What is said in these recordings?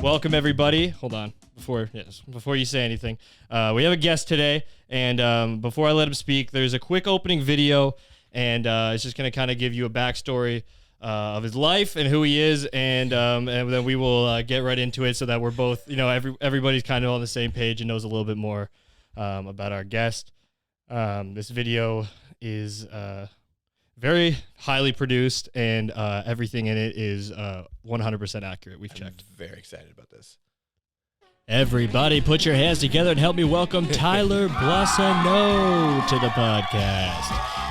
Welcome, everybody. Hold on. Before you say anything, we have a guest today, and before I let him speak, there's a quick opening video, and it's just going to kind of give you a backstory of his life and who he is, and then we will get right into it so that we're both, everybody's kind of on the same page and knows a little bit more about our guest. This video is very highly produced, and everything in it is 100% accurate. We've checked. I'm very excited about this. Everybody put your hands together and help me welcome Tyler Boissonnault to the podcast.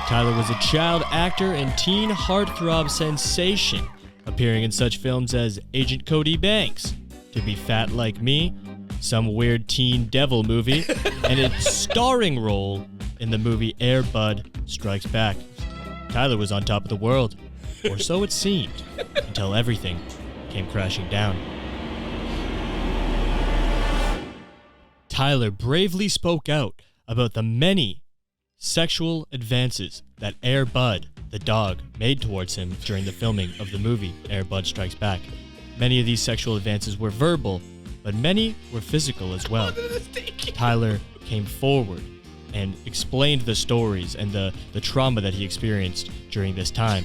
Tyler was a child actor and teen heartthrob sensation, appearing in such films as Agent Cody Banks, To Be Fat Like Me, some weird teen devil movie, and a starring role in the movie Air Bud Strikes Back. Tyler was on top of the world, or so it seemed, until everything came crashing down. Tyler bravely spoke out about the many sexual advances that Air Bud, the dog, made towards him during the filming of the movie Air Bud Strikes Back. Many of these sexual advances were verbal, but many were physical as well. Tyler came forward and explained the stories and the trauma that he experienced during this time.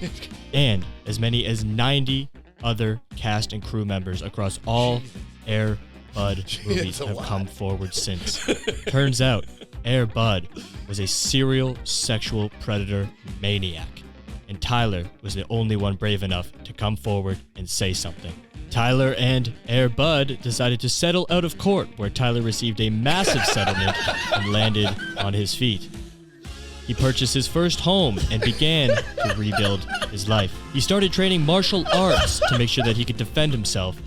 And as many as 90 other cast and crew members across all Air Bud movies have come forward since. Turns out, Air Bud was a serial sexual predator maniac, and Tyler was the only one brave enough to come forward and say something. Tyler and Air Bud decided to settle out of court, where Tyler received a massive settlement and landed on his feet. He purchased his first home and began to rebuild his life. He started training martial arts to make sure that he could defend himself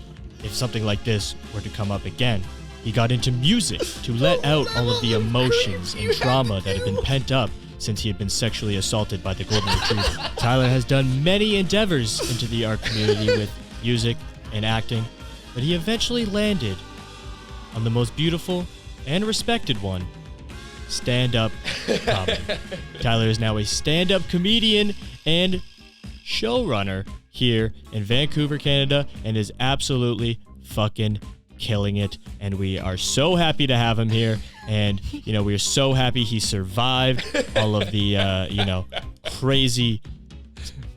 if something like this were to come up again. He got into music to let out all of the emotions and trauma that had been pent up since he had been sexually assaulted by the golden retriever. Tyler has done many endeavors into the art community with music and acting, but he eventually landed on the most beautiful and respected one, stand-up comedy. Tyler is now a stand-up comedian and showrunner here in Vancouver, Canada, and is absolutely fucking killing it. And we are so happy to have him here. And, we are so happy he survived all of the, crazy,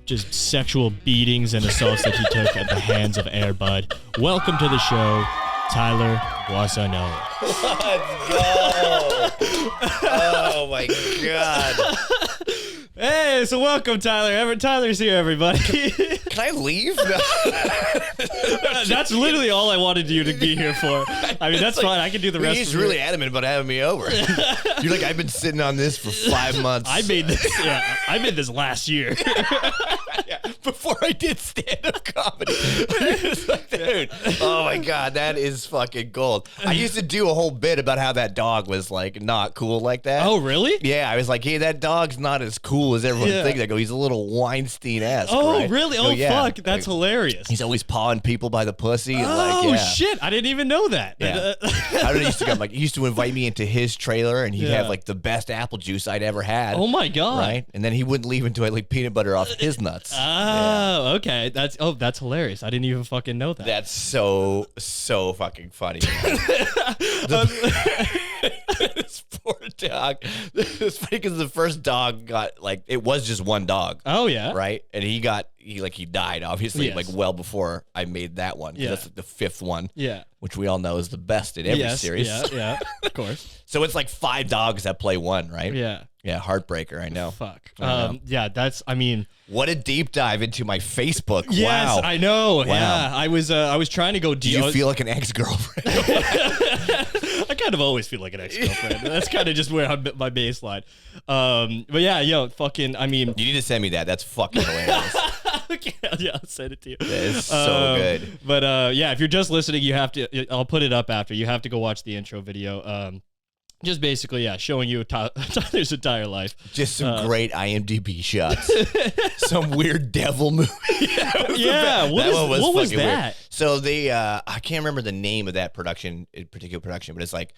just sexual beatings and assaults that he took at the hands of Air Bud. Welcome to the show, Tyler Boissonnault. Let's go. Oh, my God. Hey, so welcome, Tyler. Tyler's here, everybody. Can I leave? No. That's literally all I wanted you to be here for. I mean, that's fine. I can do the rest. He's really adamant about having me over. You're like, I've been sitting on this for 5 months. I made this last year. Yeah, before I did stand-up comedy. Like, dude, oh my God, that is fucking gold. I used to do a whole bit about how that dog was like not cool like that. Oh, really? Yeah, I was like, hey, that dog's not as cool as everyone thinks. I go, he's a little Weinstein-esque. Oh, right? really? Oh, yeah. Fuck, that's hilarious. He's always pawing people by the pussy. And shit, I didn't even know that. Yeah. I used to go, he used to invite me into his trailer, and he'd have like the best apple juice I'd ever had. Oh my God. Right? And then he wouldn't leave until I like peanut butter off his nuts. Oh, okay. That's hilarious. I didn't even fucking know that. That's so fucking funny. This poor dog. It's funny because the first dog got it was just one dog. Oh yeah. Right? And he died obviously well before I made that one. Yeah. That's the fifth one. Yeah. Which we all know is the best in every series. Yeah, of course. So it's like 5 dogs that play one, right? Yeah. Yeah, heartbreaker, I know. Fuck. Yeah, what a deep dive into my Facebook. Yes, wow. I know. Wow. Yeah. I was trying to go deep. Do you feel like an ex-girlfriend? I kind of always feel like an ex-girlfriend. That's kind of just where I'm my baseline. But yeah, you need to send me that. That's fucking hilarious. Okay, yeah, I'll send it to you. That is so good. But if you're just listening, you have to. I'll put it up after. You have to go watch the intro video. Just basically, showing you Tyler's entire life. Just some great IMDb shots. Some weird devil movie. What was that? Weird. So I can't remember the name of that particular production, but it's like,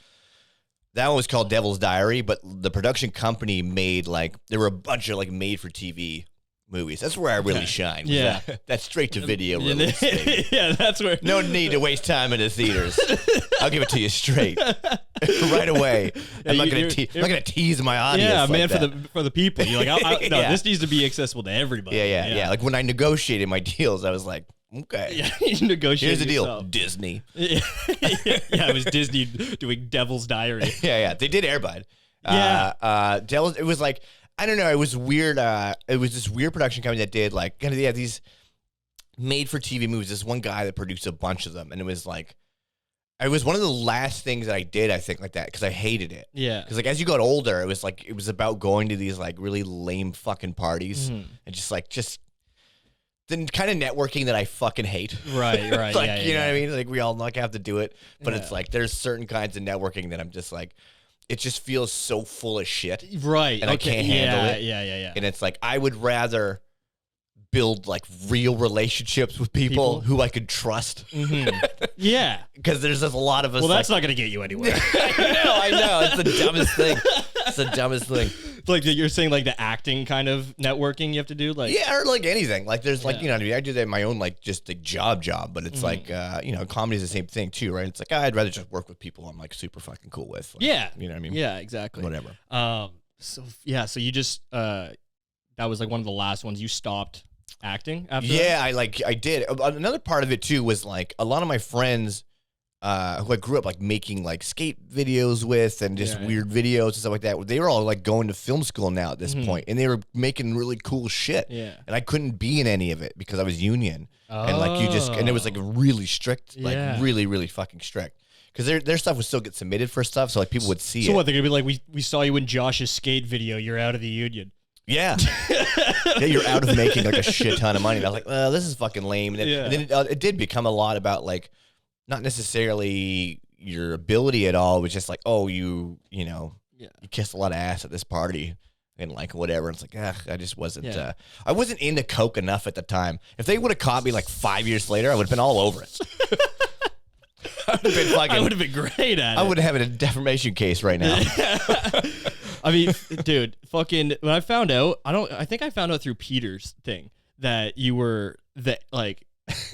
that one was called Devil's Diary, but the production company made there were a bunch of made for TV movies. That's where I really shine. Yeah. That straight to video release. Baby. Yeah, that's where. No need to waste time in the theaters. I'll give it to you straight, right away. I'm not gonna tease my audience. Yeah, like man, that. for the people. You're like, no, Yeah. this needs to be accessible to everybody. Yeah. Like when I negotiated my deals, I was like, okay, Yeah, you negotiate. here's the deal, yourself. Disney. Yeah, it was Disney doing Devil's Diary. Yeah. They did Air Bud. Yeah. It was like, I don't know. It was weird. It was this weird production company that did like kind of these made for TV movies. This one guy that produced a bunch of them, and it was like, it was one of the last things that I did, I think, like that, because I hated it. Yeah. Because like as you got older, it was about going to these like really lame fucking parties and just the kind of networking that I fucking hate. Right. Like, you know what I mean? Like we all like have to do it, but Yeah. it's like there's certain kinds of networking that I'm just like, it just feels so full of shit. Right. And I can't handle it. Yeah. And it's like, I would rather build like real relationships with people who I could trust. Yeah. Because there's just a lot of us. Well, that's not going to get you anywhere. I know. It's the dumbest thing. It's the dumbest thing. Like you're saying, like the acting kind of networking you have to do, like Yeah, or like anything. Like there's like, you know what I mean? I do that in my own like just like job, but it's like you know, comedy is the same thing too, right? It's like I'd rather just work with people I'm like super fucking cool with. Like, yeah, you know what I mean? Yeah, exactly. Whatever. So you just that was like one of the last ones you stopped acting after. Yeah, I did. Another part of it too was like a lot of my friends who I grew up like making like skate videos with and just weird videos and stuff like that. They were all like going to film school now at this point, and they were making really cool shit. Yeah. And I couldn't be in any of it because I was union. And like and it was like really strict, like really, really fucking strict. Because their stuff would still get submitted for stuff, so like people would see it. So what, they're gonna be like, we saw you in Josh's skate video, you're out of the union. Yeah. Yeah, you're out of making like a shit ton of money. And I was like, well, this is fucking lame. And then it did become a lot about like, not necessarily your ability at all. It was just like, oh, you kissed a lot of ass at this party and like whatever. And it's like, I just wasn't, I wasn't into coke enough at the time. If they would have caught me like 5 years later, I would have been all over it. I would have been great at it. I would have had a defamation case right now. I mean, dude, fucking, when I found out, I think I found out through Peter's thing that you were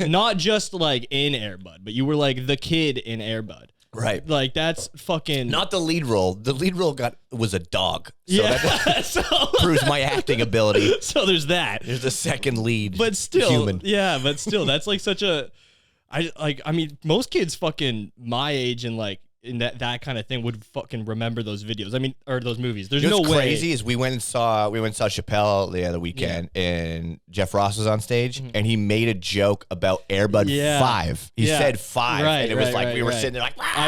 not just like in Air Bud, but you were like the kid in Air Bud. Right. Like that's fucking. Not the lead role. The lead role was a dog. So that proves my acting ability. So there's that. There's the second lead. But still, human. Yeah, but still, that's like such a. I mean, most kids fucking my age and like in that kind of thing would fucking remember those videos. I mean, or those movies. There's no way. What's crazy is we went and saw Chappelle the other weekend, and Jeff Ross was on stage, and he made a joke about Air Bud 5. He said 5, and it was like we were sitting there like. I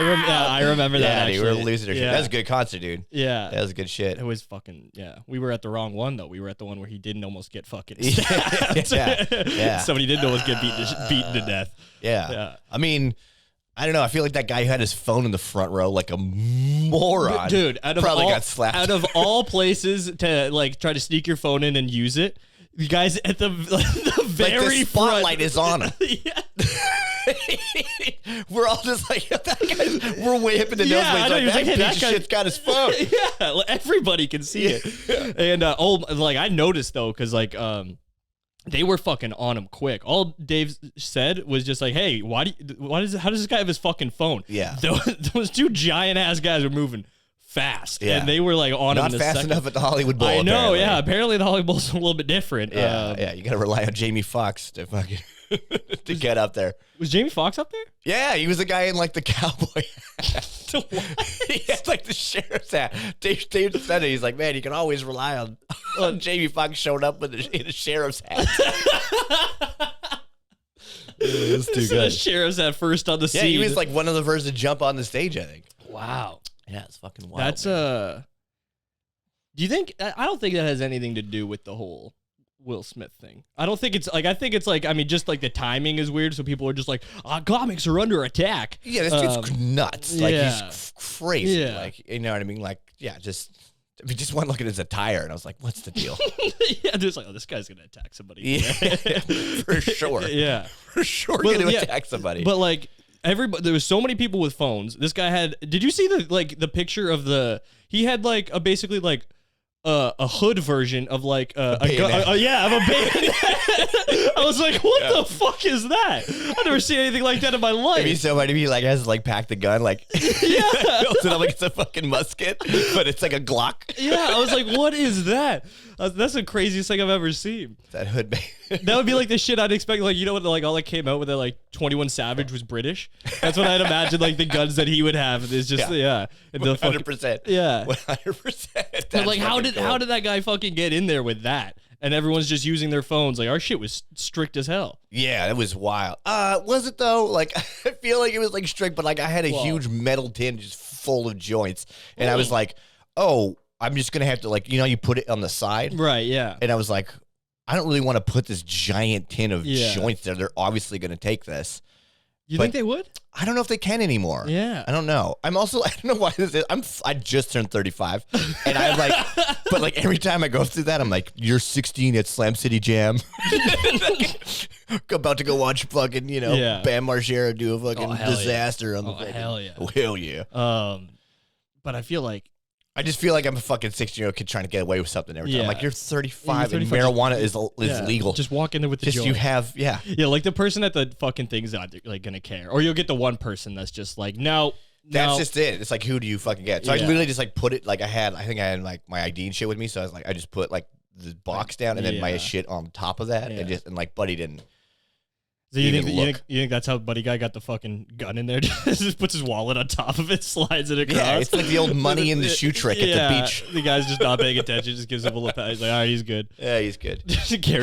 remember that. Yeah, we were losing our shit. That was a good concert, dude. Yeah, that was good shit. It was fucking We were at the wrong one though. We were at the one where he didn't almost get fucking yeah. Somebody didn't almost get beaten to death. Yeah. I mean, I don't know. I feel like that guy who had his phone in the front row like a moron. Dude, probably got slapped. Out of all places to like try to sneak your phone in and use it, you guys at the very like the spotlight front. is on him. We're all just like, that guy's, we're way up in the nose. Like, hey, that piece of shit's got his phone. Yeah, everybody can see it. And like I noticed though, because like they were fucking on him quick. All Dave said was just like, "Hey, how does this guy have his fucking phone?" Yeah, those two giant ass guys were moving fast, and they were like on him. Not fast enough at the Hollywood Bowl. I know, apparently. Apparently the Hollywood Bowl's a little bit different. Yeah, you got to rely on Jamie Foxx to fucking to get up there. Was Jamie Foxx up there? Yeah, he was the guy in like the cowboy hat. He had like the sheriff's hat. Dave said it. He's like, man, you can always rely on Jamie Foxx showing up in a sheriff's hat. It was too good. The sheriff's hat first on the scene. Yeah, he was like one of the first to jump on the stage, I think. Wow. Yeah, it's fucking wild. That's do you think? I don't think that has anything to do with the whole Will Smith thing. I don't think it's like. I think it's like. I mean, just like the timing is weird, so people are just like, comics are under attack. Yeah, this dude's nuts. Like he's crazy. Yeah. Like, you know what I mean? Like, yeah, we just went looking at his attire, and I was like, "What's the deal?" Yeah, just like, this guy's gonna attack somebody. Yeah, for sure. Yeah, for sure, gonna attack somebody. But like everybody, there was so many people with phones. This guy had. Did you see the picture of the? He had like a basically like a hood version of like of a bayonet. bayonet. I was like, what the fuck is that? I've never seen anything like that in my life. It'd be so funny if he like has to like pack the gun, like builds it up like it's a fucking musket, but it's like a Glock. Yeah, I was like, what is that? That's the craziest thing I've ever seen. That hood That would be like the shit I'd expect. Like, you know what, like all that came out with that, like 21 Savage was British. That's what I'd imagine, like the guns that he would have. Is just and the 100%. Yeah. 100%. But like, how did that guy fucking get in there with that? And everyone's just using their phones. Like, our shit was strict as hell. Yeah, it was wild. Was it though? Like, I feel like it was like strict, but like I had a huge metal tin just full of joints, and I was like, oh, I'm just gonna have to like, you put it on the side, right? Yeah. And I was like, I don't really want to put this giant tin of joints there. They're obviously gonna take this. You think they would? I don't know if they can anymore. Yeah. I don't know. I don't know why this is. I just turned 35. And I'm like, but like every time I go through that, I'm like, you're 16 at Slam City Jam. About to go watch fucking, Bam Margera do a fucking disaster on the fucking. Hell yeah. Oh, hell yeah. But I feel like. I just feel like I'm a fucking 16-year-old kid trying to get away with something every time. I'm like, you're 35 you're and 35, marijuana is legal. Just walk in there with the joint. You have, Yeah, like the person at the fucking thing's not like gonna care. Or you'll get the one person that's just like, no. That's just it. It's like, who do you fucking get? So I literally just like put it, like I think I had like my ID and shit with me. So I was like, I just put like the box down and then my shit on top of that. And like Buddy didn't. So you think that's how Buddy Guy got the fucking gun in there? Just puts his wallet on top of it, slides it across. Yeah, it's like the old money in the shoe trick at the beach. The guy's just not paying attention, just gives him a little pat. He's like, all right, he's good. Yeah, he's good.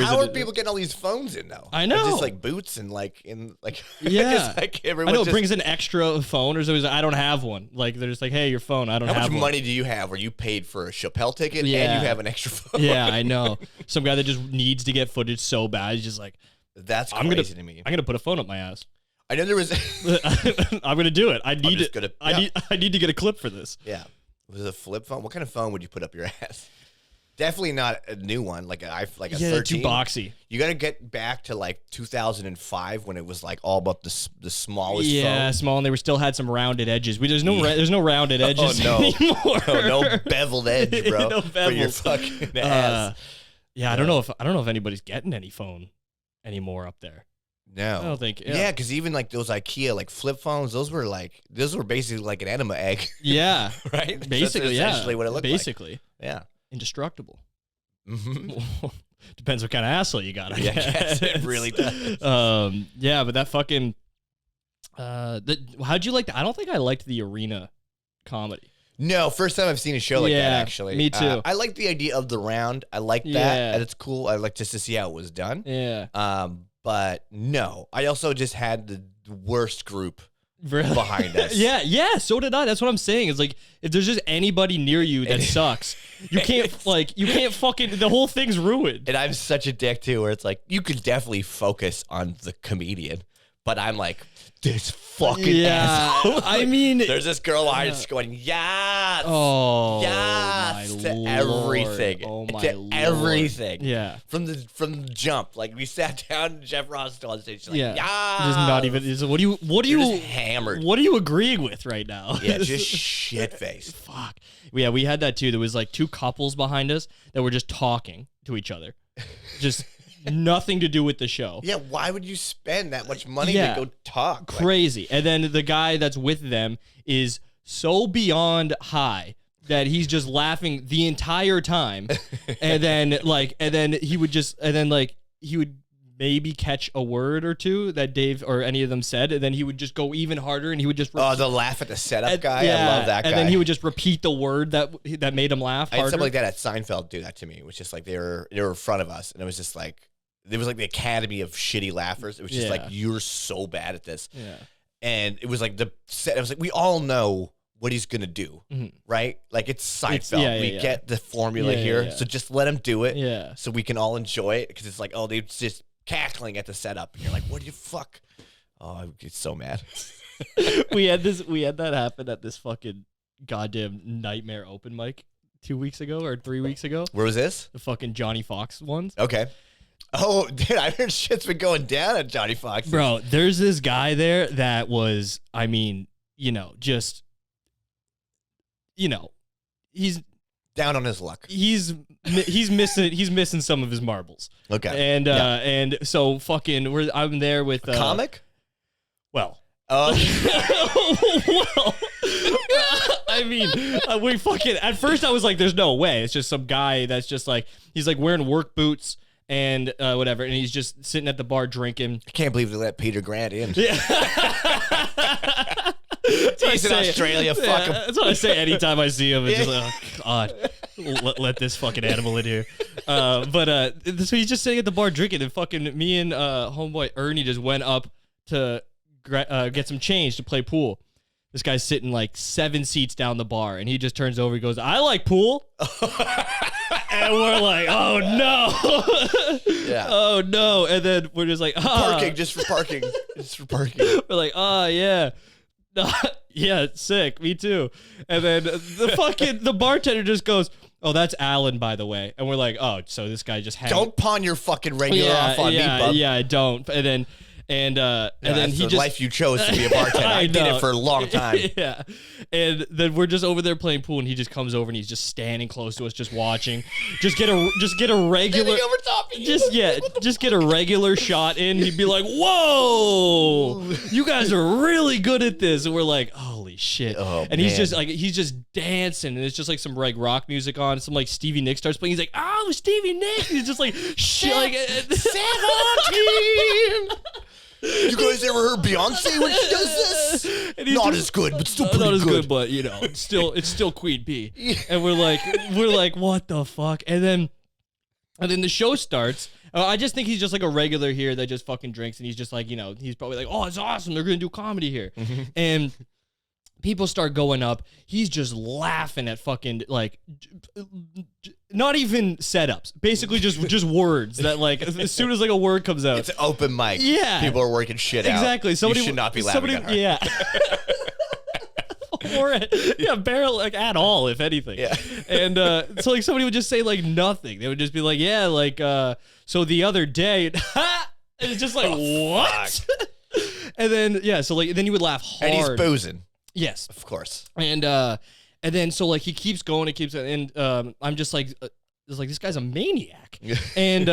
How are people getting all these phones in though? I know. It's just like boots and like in like yeah. Like I know it brings an extra phone or something. Like, I don't have one. Like they're just like, hey, your phone. I don't have one. How much money do you have where you paid for a Chappelle ticket and you have an extra phone? Yeah, I know. Some guy that just needs to get footage so bad. He's just like, that's crazy to me. I'm gonna put a phone up my ass. I know there was. I'm gonna do it. I need it. I need to get a clip for this. Yeah, was it a flip phone? What kind of phone would you put up your ass? Definitely not a new one, like a 13. Too boxy. You got to get back to like 2005 when it was like all about the smallest. Yeah, phone. Small, and they were still had some rounded edges. There's no rounded edges anymore. No beveled edge, bro. No for bevels. your fucking ass. Yeah, I don't know if anybody's getting any phone anymore up there. No, I don't think. Yeah, because even like those IKEA like flip phones, those were basically like an enema egg. Yeah, right. Basically, that's essentially what it looked basically, like. Yeah, indestructible. Mm-hmm. Depends what kind of asshole you got. I guess. It really does. Yeah, but that fucking. How'd you like that? I don't think I liked the arena comedy. No, first time I've seen a show like that, actually. Me too. I like the idea of the round. I like that. And it's cool. I like just to see how it was done. Yeah. But no, I also just had the worst group behind us. Yeah, so did I. That's what I'm saying. It's like, if there's just anybody near you that sucks, you can't fucking, the whole thing's ruined. And I'm such a dick too, where it's like, you could definitely focus on the comedian, but I'm like, this fucking asshole. I mean, there's this girl behind us going, yes, yes, to Lord. Everything, to Lord. Everything. Yeah, from the jump. Like we sat down, and Jeff Ross was on stage. She's like, yeah, just not even. What do you hammered? What are you agreeing with right now? Yeah, just shit face. Fuck. Yeah, we had that too. There was like two couples behind us that were just talking to each other, just. Nothing to do with the show. Yeah, why would you spend that much money to go talk? Crazy. And then the guy that's with them is so beyond high that he's just laughing the entire time. and then he would maybe catch a word or two that Dave or any of them said, and then he would just go even harder, and he would just the laugh at the setup guy. I love that guy. And then he would just repeat the word that made him laugh harder. I had something like that at Seinfeld do that to me. It was just like they were in front of us, and it was just like there was like the Academy of Shitty Laughers. It was just like, you're so bad at this. Yeah. And it was like the set. It was like, we all know what he's gonna do, right? Like it's Seinfeld. We get the formula here, so just let him do it. Yeah. So we can all enjoy it, because it's like, oh, they're just cackling at the setup, and you're like, what do you fuck? Oh, I get so mad. we had that happen at this fucking goddamn nightmare open mic 2 weeks ago or 3 weeks ago. Where was this? The fucking Johnny Fox ones. Okay. Oh, dude, I heard shit's been going down at Johnny Fox. Bro, there's this guy there that was, I mean, just, he's down on his luck. He's missing some of his marbles. Okay. And so fucking I'm there with comic? Well. Well, I mean, we fucking at first I was like, there's no way. It's just some guy that's just like, he's like wearing work boots and whatever, and he's just sitting at the bar drinking. I can't believe they let Peter Grant in. Yeah. He's in Australia. Fuck him. That's what I say anytime I see him. It's just like, oh, God, let this fucking animal in here. So he's just sitting at the bar drinking, and fucking me and homeboy Ernie just went up to get some change to play pool. This guy's sitting like 7 seats down the bar, and he just turns over. He goes, "I like pool," and we're like, "Oh no, yeah, oh no!" And then we're just like, "Parking, just for parking, just for parking." We're like, "Oh yeah." Yeah, sick. Me too. And then the bartender just goes, "Oh, that's Alan, by the way." And we're like, "Oh, so this guy just had." Don't pawn your fucking regular off on me, bub. Yeah, don't. And then he the life you chose to be a bartender. I did it for a long time. Yeah. And then we're just over there playing pool, and he just comes over and he's just standing close to us, just watching. Just get a regular just get a regular shot in. He'd be like, "Whoa, you guys are really good at this." And we're like, "Holy shit." Oh, and he's just dancing, and it's just like some like rock music on, some like Stevie Nicks starts playing. He's like, "Oh, Stevie Nicks." He's just like, shit, like 17. You guys ever heard Beyonce when she does this? Not as good, but still pretty not as good. But you know, it's still Queen Bee. Yeah. And we're like, what the fuck? And then the show starts. I just think he's just like a regular here that just fucking drinks, and he's just like, you know, he's probably like, "Oh, it's awesome. They're gonna do comedy here," and people start going up. He's just laughing at fucking like, not even setups. Basically, just words that like as soon as like a word comes out, it's an open mic. Yeah, people are working shit out. Exactly. Somebody you should not be laughing at her. Yeah. Or barely like at all, if anything. Yeah. And so like somebody would just say like nothing. They would just be like, "Yeah, like so the other day," and it's just like, what? And then so like then he would laugh hard. And he's boozing. Yes, of course. And then so like he keeps going, and I'm just like, this guy's a maniac. And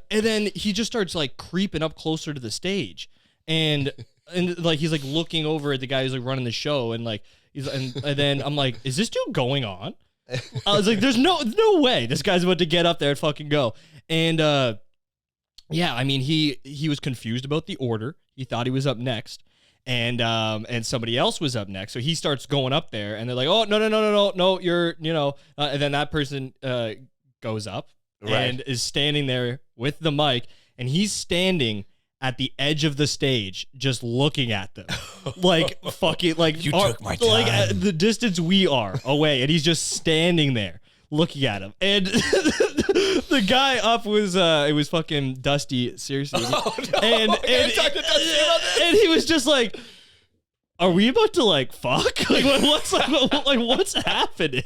then he just starts like creeping up closer to the stage, and like he's like looking over at the guy who's like running the show, and like and then I'm like, is this dude going on? I was like, there's no way this guy's about to get up there and fucking go. And yeah, I mean he was confused about the order. He thought he was up next. And somebody else was up next, so he starts going up there, and they're like, "Oh, no, you're, you know," and then that person goes up and is standing there with the mic, and he's standing at the edge of the stage, just looking at them, like fucking, like you took my time, like at the distance we are away, and he's just standing there looking at him, and the guy up was it was fucking Dusty, seriously. Oh, no. And talk to Dusty about this. And he was just like, "Are we about to like fuck? Like what's happening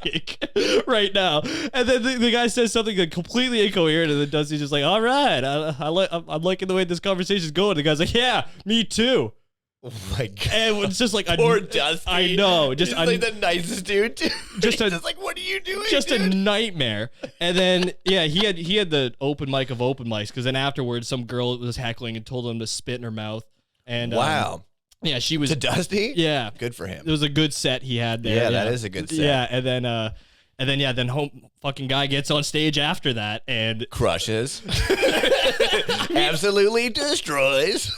right now?" And then the guy says something like completely incoherent, and then Dusty's just like, "All right, I'm liking the way this conversation's going." The guy's like, "Yeah, me too." Oh my god! And it's just like poor Dusty. I know, just he's like the nicest dude. Too. Just like, what are you doing? Just dude? A nightmare. And then he had the open mic of open mics, because then afterwards some girl was heckling and told him to spit in her mouth. And wow. Yeah, she was to Dusty. Yeah, good for him. It was a good set he had there. Yeah, that is a good set. Yeah, and then home fucking guy gets on stage after that and crushes, absolutely destroys.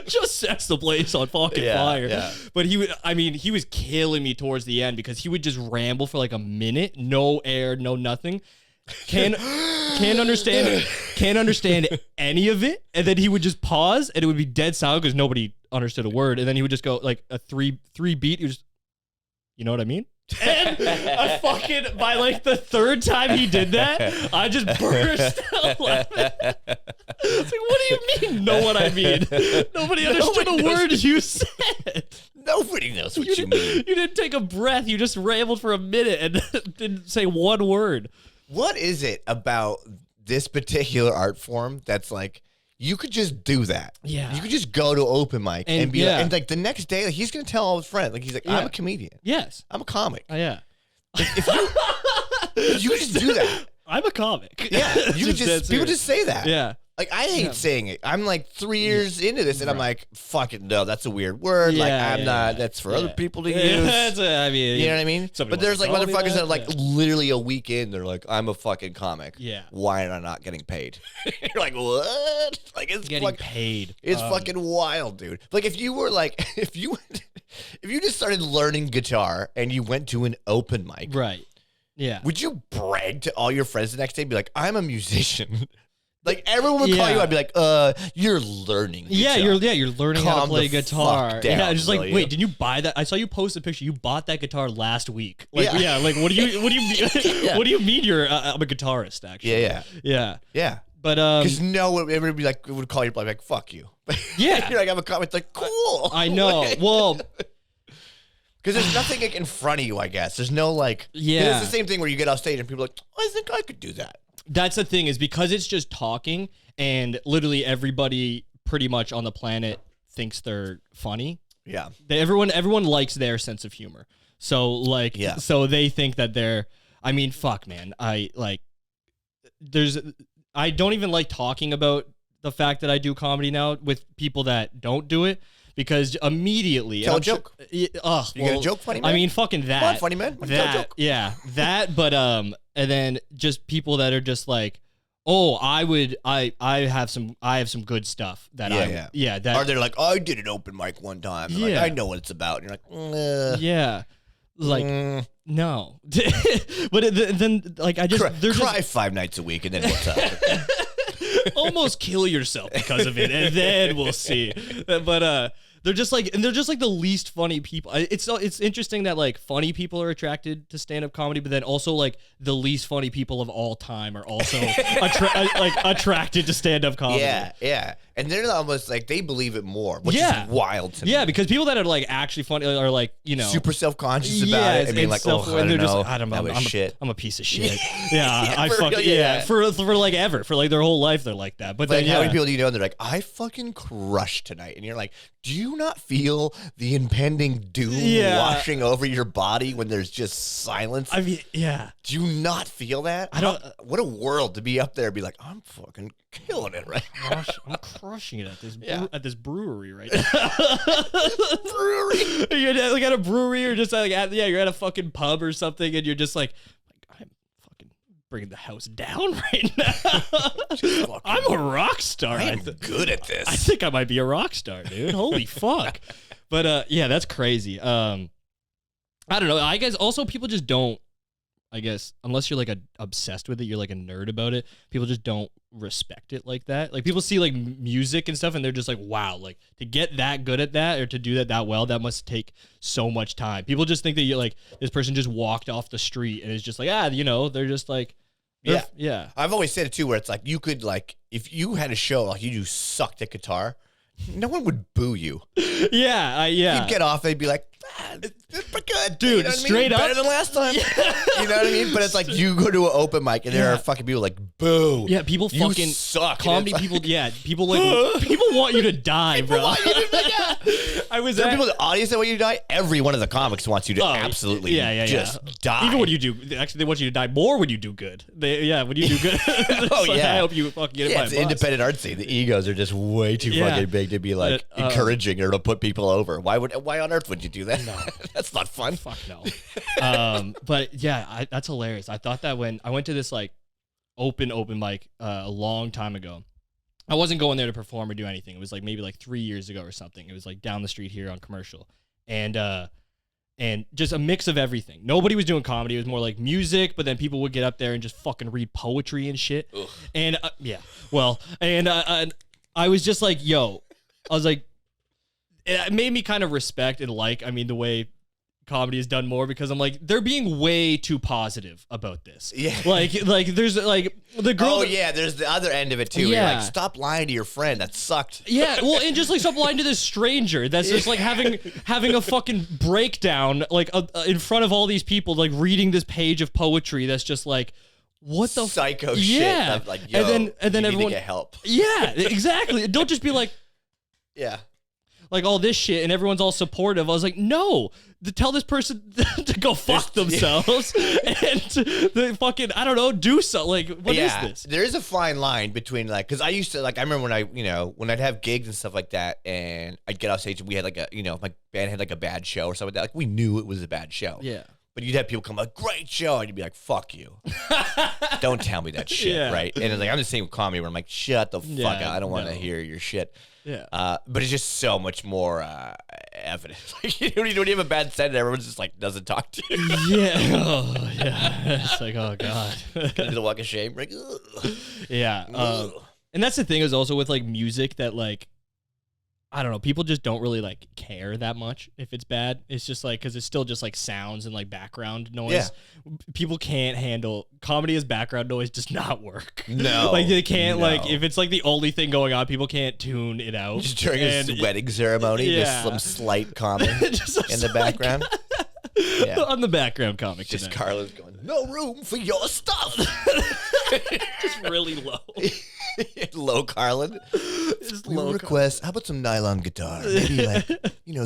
Just sets the place on fucking fire. Yeah. But he was killing me towards the end, because he would just ramble for like a minute, no air, no nothing. Can't understand any of it, and then he would just pause, and it would be dead silent because nobody understood a word, and then he would just go like a three beat. He was, you know what I mean? And I fucking, by like the third time he did that, I just burst out laughing. It's like, what do you mean, know what I mean? Nobody understood a word you said. Nobody knows what you mean. You didn't take a breath. You just rambled for a minute and didn't say one word. What is it about this particular art form that's like, you could just do that? Yeah. You could just go to open mic and be yeah. and like the next day, like, he's going to tell all his friends. Like, he's like, I'm a comedian. Yes. I'm a comic. Yeah. If You just do that. I'm a comic. Yeah, you just people just say that. Yeah. Like, I hate saying it. I'm like 3 years into this, and I'm like, fuck it, no, that's a weird word. Like, I'm not, that's for other people to use. I mean, you know what I mean? But there's like motherfuckers that are like literally a week in, they're like, I'm a fucking comic. Yeah. Why am I not getting paid? You're like, what? Like, it's getting paid. It's fucking wild, dude. Like, if you were like, if you just started learning guitar and you went to an open mic. Right. Yeah. Would you brag to all your friends the next day and be like, I'm a musician? Like, everyone would call you. I'd be like, you're learning guitar. You're learning how to play guitar. Down, just like, wait, did you buy that? I saw you post a picture. You bought that guitar last week. Like, like, what do you mean? What do you mean I'm a guitarist, actually? Yeah. But because everybody would be like, would call you like, fuck you. Yeah. You're like, I'm a comic. It's like, cool. I know. Well, because there's nothing like in front of you, I guess. There's no like, it's the same thing where you get off stage and people are like, I think I could do that. That's the thing, is because it's just talking and literally everybody pretty much on the planet thinks they're funny. Yeah. Everyone likes their sense of humor. So like, so they think that they're, I mean, fuck, man. I don't even like talking about the fact that I do comedy now with people that don't do it, because immediately tell a joke. You get a joke, funny man? I mean, fucking that. Come on, funny man. Tell a joke. Yeah, that. But and then just people that are just like, oh, I have some good stuff that that. Or they're like, oh, I did an open mic one time. Like, I know what it's about. And you're like, yeah, like no. But then like I just cry 5 nights a week and then what's up? Almost kill yourself because of it, and then we'll see. But they're just like the least funny people. It's interesting that like funny people are attracted to stand-up comedy, but then also like the least funny people of all time are also attracted to stand-up comedy. Yeah. And they're almost like, they believe it more, which is wild to me. Yeah, because people that are like actually funny are like, you know, super self-conscious about it and being like, oh, I don't know. I don't know. I'm a piece of shit. Yeah, for like ever, for like their whole life, they're like that. But then how many people do you know? They're like, I fucking crushed tonight, and you're like, do you not feel the impending doom washing over your body when there's just silence? I mean, yeah. Do you not feel that? I don't. What a world to be up there and be like, I'm fucking killing it right now. I'm crushing it at this brewery right now. Brewery? You're like at a brewery, or just like you're at a fucking pub or something, and you're just like I'm fucking bringing the house down right now. I'm a rock star. I'm good at this. I think I might be a rock star, dude. Holy fuck. But yeah, that's crazy. I don't know. I guess also people just don't. I guess unless you're like obsessed with it, you're like a nerd about it. People just don't respect it like that. Like people see like music and stuff, and they're just like, wow, like to get that good at that or to do that well, that must take so much time. People just think that you're like, this person just walked off the street and is just like, you know, they're just like, yeah. I've always said it too, where it's like you could like, if you had a show like you sucked at guitar, no one would boo you. Yeah. You'd get off, they'd be like, it's good, dude. You know straight up, better than last time. You know what I mean? But it's like you go to an open mic and there are fucking people like, boo. Yeah, people you fucking suck. Comedy people. Yeah, people like people want you to die, bro. I was. There are people in the audience that want you to die. Every one of the comics wants you to absolutely just die. Even when you do, actually, they want you to die more when you do good. When you do good. I hope you fucking get it. Yeah, it's independent art scene. The egos are just way too fucking big to be like encouraging or to put people over. Why on earth would you do that? No, that's not fun. Fuck no. But yeah, that's hilarious. I thought that when I went to this like open mic a long time ago, I wasn't going there to perform or do anything. It was like maybe like 3 years ago or something. It was like down the street here on Commercial, and just a mix of everything. Nobody was doing comedy. It was more like music, but then people would get up there and just fucking read poetry and shit. Ugh. And I was just like, yo, I was like, it made me kind of respect and like, I mean, the way comedy is done more, because I'm like, they're being way too positive about this. Yeah. Like there's like the girl. Oh yeah, there's the other end of it too. Yeah. You're like, stop lying to your friend. That sucked. Yeah. Well, and just like stop lying to this stranger that's just like having a fucking breakdown like in front of all these people, like reading this page of poetry that's just like, what the psycho shit. Yeah. Like, yo, and then you everyone need to get help. Yeah, exactly. Don't just be like, yeah. like all this shit, and everyone's all supportive. I was like, no, tell this person to go fuck themselves and to fucking, I don't know, do something. Like, what is this? There is a fine line between like, because I used to like, I remember when I'd have gigs and stuff like that, and I'd get off stage and we had like a, my band had like a bad show or something like that. Like, we knew it was a bad show. Yeah. But you'd have people come like, great show, and you'd be like, fuck you. Don't tell me that shit, right? And it's like, I'm the same with comedy where I'm like, shut the fuck up. I don't want to hear your shit. Yeah. But it's just so much more evident. Like, you don't have a bad set and everyone's just like, doesn't talk to you. Yeah. Oh, yeah. It's like, oh, God. Kind of the walk of shame. Like, ugh. Yeah. And that's the thing is also with like music that like, I don't know, people just don't really like care that much if it's bad. It's just like, because it's still just like sounds and like background noise. Yeah. People can't handle comedy as background noise, does not work. No. Like they can't, like if it's like the only thing going on, people can't tune it out. Just during a wedding ceremony, just some slight comment in the background. On the background comic. Just tonight. Carla's going, no room for your stuff. Just really low. Low Carlin. Just we low request, how about some nylon guitar? Maybe like,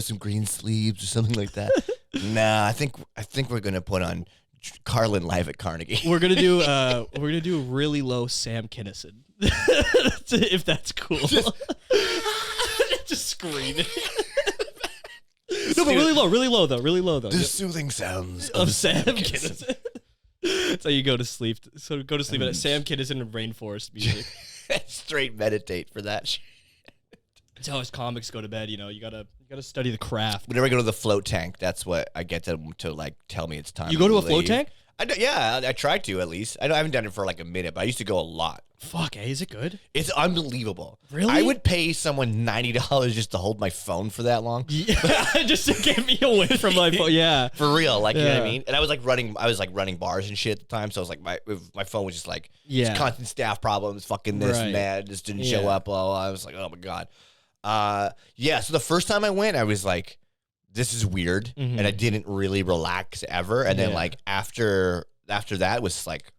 some green sleeves or something like that. Nah, I think we're gonna put on Carlin live at Carnegie. We're gonna do really low Sam Kinison. If that's cool. Just screaming. No, but really low though. The soothing sounds of Sam Kinison. That's how you go to sleep. So go to sleep at Sam Kinison and Rainforest music. Straight meditate for that shit. That's how us comics go to bed. You gotta study the craft. Whenever I go to the float tank, that's what I get them to like tell me it's time. You go to a leave. float tank? I try to at least. I haven't done it for like a minute, but I used to go a lot. Fuck, is it good? It's unbelievable. Really? I would pay someone $90 just to hold my phone for that long. Yeah, just to get me away from my phone. Yeah, for real. Like you know what I mean. And I was running bars and shit at the time, so I was like my phone was just like just constant staff problems, fucking this and that, just didn't show up. Blah, blah, blah. I was like, oh my god. So the first time I went, I was like, this is weird, and I didn't really relax ever. And then like after that it was like,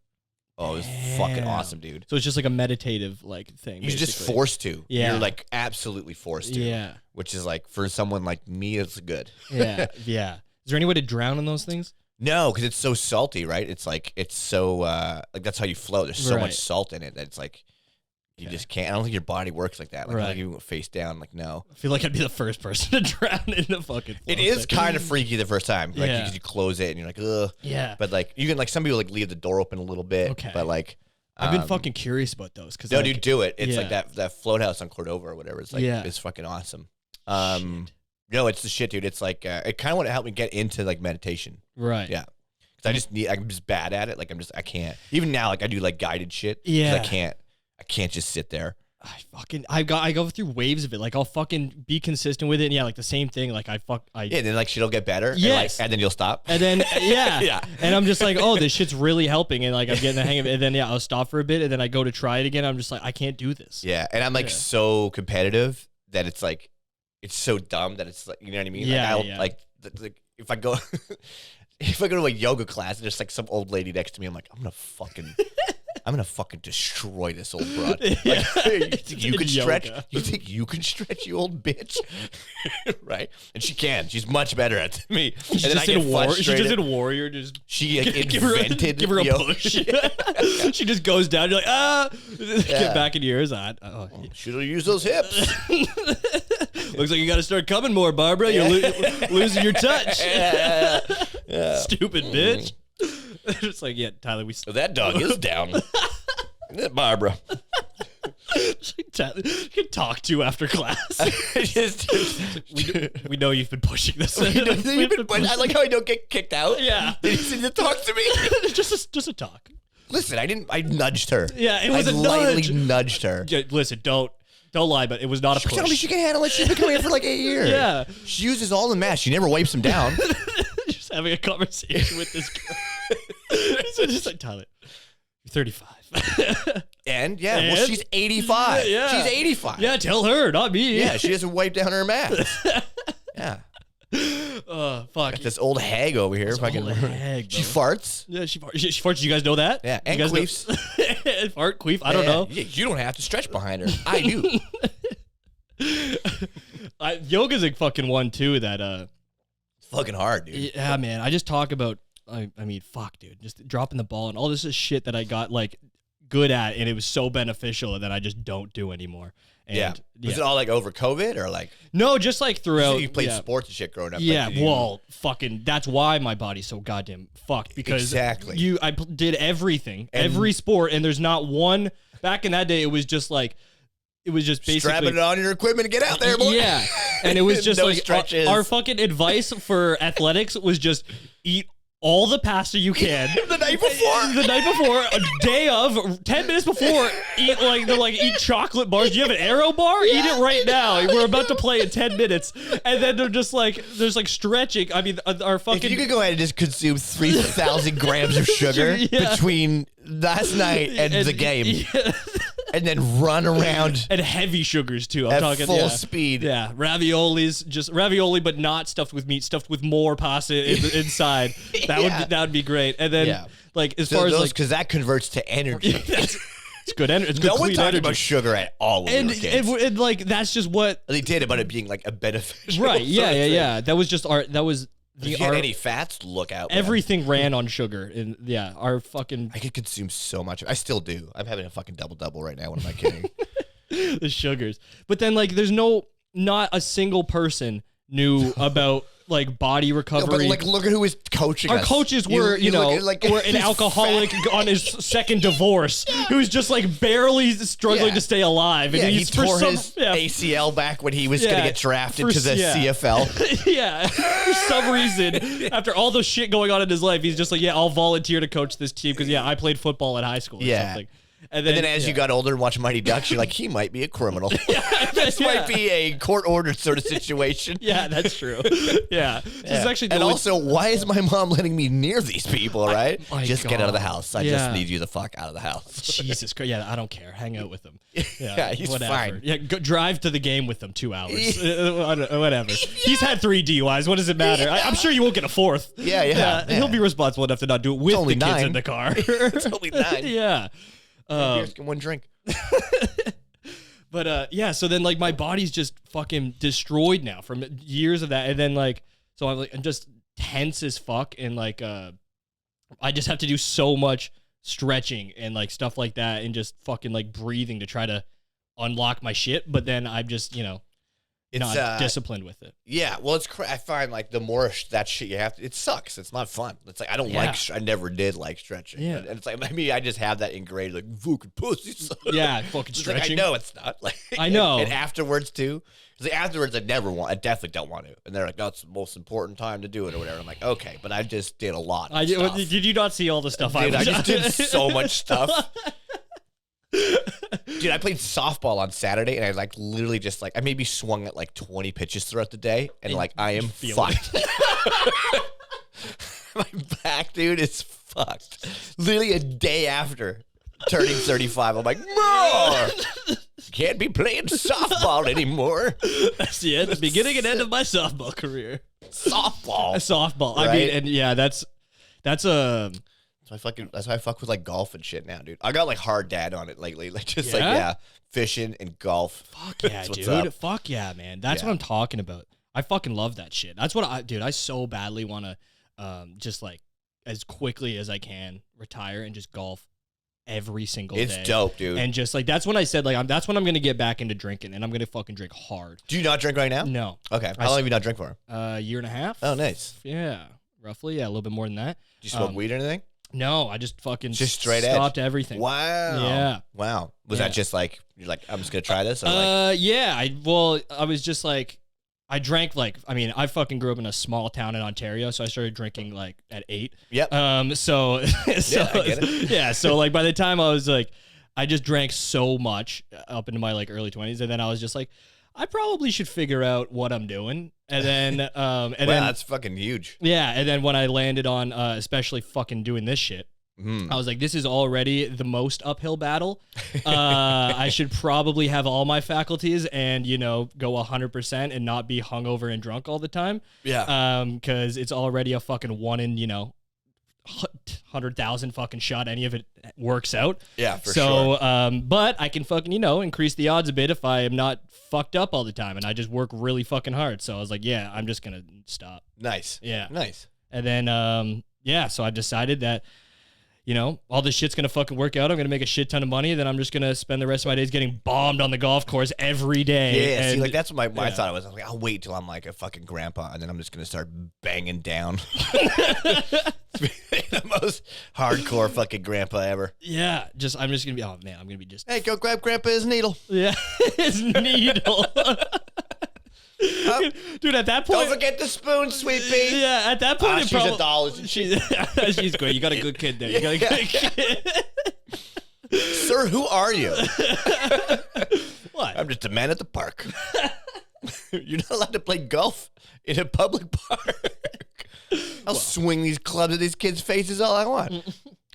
oh, it was fucking awesome, dude. So it's just like a meditative like thing. You're just forced to. Yeah. You're like absolutely forced to. Yeah. Which is like, for someone like me, it's good. Yeah. Yeah. Is there any way to drown in those things? No, because it's so salty, right? It's like, it's so, like that's how you float. There's so much salt in it that it's like, you just can't. I don't think your body works like that. Like, I don't think you went face down. Like, no. I feel like I'd be the first person to drown in the fucking float. It is kind of freaky the first time. Like, because you close it and you're like, ugh. Yeah. But like, you can, like, some people like leave the door open a little bit. Okay. But like, I've been fucking curious about those. No, dude, do it. It's like that float house on Cordova or whatever. It's like, it's fucking awesome. No, it's the shit, dude. It's like, it kind of want to help me get into like meditation. Right. Yeah. Because I'm just bad at it. Like, I can't. Even now, like, I do like guided shit. Yeah. I can't just sit there. I go through waves of it. Like, I'll fucking be consistent with it. And yeah, like the same thing. Like yeah, then like shit'll get better. Yes. And then you'll stop. And then yeah. And I'm just like, oh, this shit's really helping, and like I'm getting the hang of it. And then I'll stop for a bit, and then I go to try it again. I'm just like, I can't do this. Yeah. And I'm like so competitive that it's like, it's so dumb that it's like, you know what I mean? Yeah. Like if I go to a yoga class and there's like some old lady next to me, I'm like, I'm gonna fucking destroy this old broad. Like, you think you can stretch? You think you can stretch, you old bitch? Right? And she can. She's much better at it than me. She's just in Warrior. She invented give her a push. She just goes down. You're like, get back into yours. Should have used those hips. Looks like you got to start coming more, Barbara. You're losing your touch. Stupid bitch. It's like, yeah, Tyler, that dog is down. Barbara. Tyler, you can talk to after class. we know you've been pushing this. I like how I don't get kicked out. Yeah. They just need to talk to me. just a talk. Listen, I nudged her. Yeah, it was a lightly nudge. Nudged her. Yeah, listen, don't lie, but it was not a push. Tell me she can handle it. She's been coming here for like 8 years. Yeah. She uses all the mash. She never wipes them down. Just having a conversation with this girl. So just like, Tyler, you're 35. And well, she's 85. Yeah. She's 85. Yeah, tell her, not me. Yeah, she doesn't wipe down her mask. Yeah. Fuck. Got this old hag over here. Old hag, she farts. Yeah, she farts. You guys know that? Yeah, and queefs. Fart, queef. I don't know. Yeah, you don't have to stretch behind her. I do. yoga's a fucking one too. That It's fucking hard, dude. yeah, man. I just talk about. I mean, fuck, dude. Just dropping the ball and all this is shit that I got like good at, and it was so beneficial, and then I just don't do anymore. And, Was it all like over COVID or like? No, just like throughout. You played sports and shit growing up. Yeah, like, well, fucking. That's why my body's so goddamn fucked because I did everything, every sport, and there's not one. Back in that day, it was just basically strapping it on your equipment and get out there, boy. Yeah, and it was just no like stretches. Our fucking advice for athletics was just eat all the pasta you can the night before, a day of, 10 minutes before, eat chocolate bars. Do you have an Aero bar? Yeah. Eat it right now. We're about to play in 10 minutes. And then they're just like, there's like stretching. I mean, our fucking. If you could go ahead and just consume 3,000 grams of sugar between last night and the game. Yeah. And then run around. And heavy sugars too. I'm at talking full speed. Yeah, raviolis, just ravioli, but not stuffed with meat, stuffed with more pasta inside. That would be great. And then like as far as like because that converts to energy. It's good energy. It's good No one clean talked energy. about sugar at all when we were kids. And like that's just what They did about it being like a beneficial. right. Yeah. That was just our. That was If you had any fats, look out. Man. Everything ran on sugar, and our fucking. I could consume so much. I still do. I'm having a fucking double right now. What am I kidding? The sugars, but then like there's not a single person knew about like body recovery. No, but like look at who was coaching Our us. coaches were, were an alcoholic on his second divorce who's just like barely struggling to stay alive. And he tore his ACL back when he was going to get drafted to the CFL. Yeah. For some reason, after all the shit going on in his life, he's just like, I'll volunteer to coach this team because, I played football in high school or something. And then as you got older and watched Mighty Ducks, you're like, he might be a criminal. This might be a court-ordered sort of situation. Yeah, that's true. Yeah. This is actually and also, why is my mom letting me near these people, right? Just get out of the house. I just need you the fuck out of the house. Jesus Christ. Yeah, I don't care. Hang out with them. Yeah, he's fine. Yeah, drive to the game with them 2 hours. Whatever. He's had 3 DUIs. What does it matter? I'm sure you won't get a 4th. Yeah. He'll be responsible enough to not do it with the kids in the car. It's only 9. Yeah. Here's one drink. But so then like my body's just fucking destroyed now from years of that, and then like so I'm just tense as fuck, and like I just have to do so much stretching and like stuff like that, and just fucking like breathing to try to unlock my shit. But then I'm just not disciplined with it. Yeah, well, I find like the more that shit you have to, it sucks. It's not fun. It's like I don't I never did like stretching. Yeah, and it's like maybe I just have that ingrained like fucking pussy. Yeah, fucking stretching. Like, I know it's not. Like I know. And afterwards too, because afterwards I definitely don't want to. And they're like, "No, it's the most important time to do it or whatever." I'm like, okay, but I just did a lot. Did you not see all the stuff? Dude, I just did so much stuff. Dude, I played softball on Saturday, and I like literally just like I maybe swung at like 20 pitches throughout the day, and like I am fucked. My back, dude, is fucked. Literally a day after turning 35, I'm like, no, can't be playing softball anymore. That's the beginning and end of my softball career. Softball, right? I mean, and that's a. That's why I fuck with like golf and shit now, dude. I got like hard dad on it lately, like just fishing and golf. Fuck yeah, dude. Fuck yeah, man. That's what I'm talking about. I fucking love that shit. That's what I so badly want to just like as quickly as I can retire and just golf every single day. It's dope, dude. And just like that's when I said like that's when I'm gonna get back into drinking, and I'm gonna fucking drink hard. Do you not drink right now? No. Okay. How long have you not drink for? A year and a half. Oh, nice. Yeah, roughly. Yeah, a little bit more than that. Do you smoke weed or anything? No, I just fucking straight stopped everything. Wow. Yeah. Wow. Was that just like you're like I'm just gonna try this? Or yeah. I was just like I drank like I fucking grew up in a small town in Ontario, so I started drinking like at 8. Yep. So I get it. Yeah. So like by the time I was like, I just drank so much up into my like early 20s, and then I was just like, I probably should figure out what I'm doing. And then, then that's fucking huge. Yeah. And then when I landed on, especially fucking doing this shit, I was like, this is already the most uphill battle. I should probably have all my faculties and, go 100% and not be hungover and drunk all the time. Yeah. Cause it's already a fucking 1 in, 100,000 fucking shot any of it works out. Yeah, for sure. So, but I can fucking, increase the odds a bit if I am not fucked up all the time and I just work really fucking hard. So I was like, yeah, I'm just going to stop. Nice. Yeah. Nice. And then, so I decided that, all this shit's going to fucking work out. I'm going to make a shit ton of money. Then I'm just going to spend the rest of my days getting bombed on the golf course every day. Yeah, and, see, like that's what my thought was. I was like, I'll wait till I'm like a fucking grandpa, and then I'm just going to start banging down. The most hardcore fucking grandpa ever. Yeah, I'm just going to be, oh man, I'm going to be just. Hey, go grab grandpa his needle. Yeah, his needle. Dude, at that point, don't forget the spoon, sweet pea. Yeah, at that point, she's a doll. She's great. You got a good kid there. You got a good kid. Sir, who are you? What? I'm just a man at the park. You're not allowed to play golf in a public park. I'll swing these clubs at these kids' faces all I want.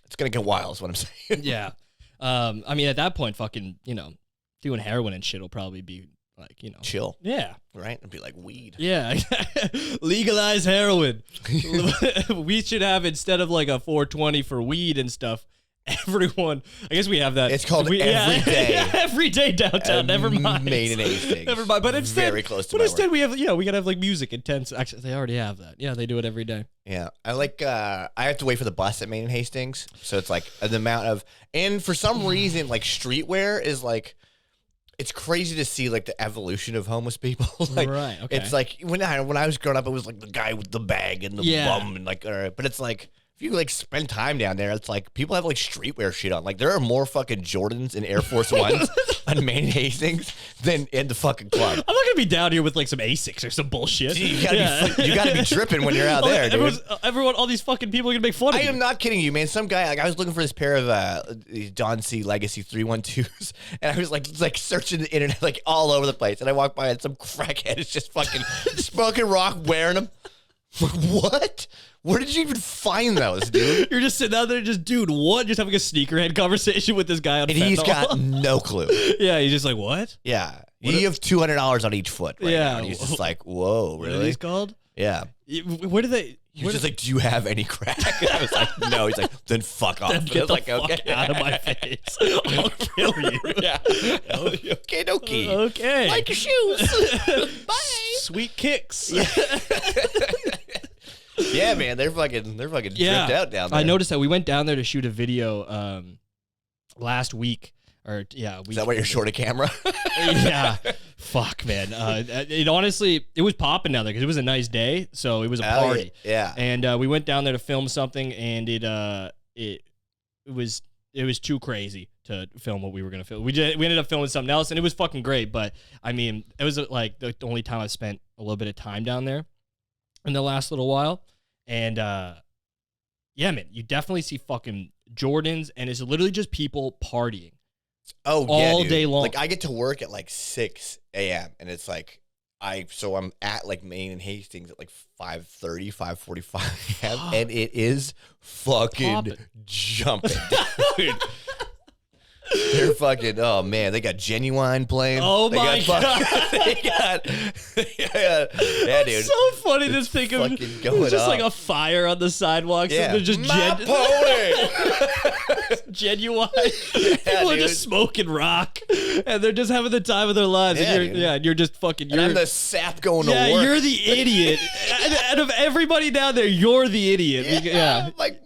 It's gonna get wild, is what I'm saying. Yeah. I mean, at that point, fucking, doing heroin and shit will probably be like, chill. Yeah. Right? It'd be like weed. Yeah. Legalize heroin. We should have, instead of like a 420 for weed and stuff, everyone, I guess we have that. It's called Every Day. Yeah, Every Day downtown. Never mind. Made in Hastings. Never mind. But instead, very close to my work. we have, we gotta have like music and tents. Actually, they already have that. Yeah, they do it every day. Yeah, I like. I have to wait for the bus at Main and Hastings, so it's like the amount of, and for some reason, like streetwear is like. It's crazy to see like the evolution of homeless people. Like, right. Okay. It's like when I was growing up, it was like the guy with the bag and the bum and like. But it's like if you like spend time down there, it's like people have like streetwear shit on. Like there are more fucking Jordans and Air Force Ones on Main and Hastings than in the fucking club. I'm not gonna be down here with like some Asics or some bullshit. Gee, you gotta be tripping when you're out there, dude. Everyone, all these fucking people are gonna make fun of you. I am not kidding you, man. Some guy, like I was looking for this pair of Don C Legacy 312s, and I was like searching the internet like all over the place, and I walked by and some crackhead is just fucking smoking rock wearing them. What? Where did you even find those, dude? You're just sitting out there, dude, what? Just having a sneakerhead conversation with this guy on and fentanyl. He's got no clue. Yeah, he's just like, what? Yeah. You have $200 on each foot right now. And he's just like, whoa, really? What are these called? Yeah. Where do they... He was just like, do you have any crack? And I was like, no. He's like, then fuck off. Then get the like, fuck okay. out of my face. I'll kill you. Yeah. Okay, dokie. Okay. Like your shoes. Bye. Sweet kicks. Yeah, man, they're fucking dripped out down there. I noticed that we went down there to shoot a video last week. Is that why you're short a camera? Yeah. Fuck, man. It honestly, it was popping down there because it was a nice day, so it was a party. Yeah. And we went down there to film something, and it was too crazy to film what we were gonna film. We ended up filming something else, and it was fucking great. But I mean, it was like the only time I spent a little bit of time down there in the last little while. And yeah, man, you definitely see fucking Jordans, and it's literally just people partying. Oh, all dude. day long. Like I get to work at like 6 a.m. and it's like I'm at like Main and Hastings at like 5:30, 5:45 a.m. and it is fucking jumping, dude. They're fucking, oh man, they got Genuine playing. Oh my God. Yeah, dude. It's so funny to think of. Fucking going It's just up. like a fire on the sidewalks. Yeah. And they're just Genuine. People are just smoking rock, and they're just having the time of their lives. Yeah, and you're just fucking. And I'm the sap going to work. Yeah, you're the idiot. Out of everybody down there, you're the idiot. Yeah, I'm like,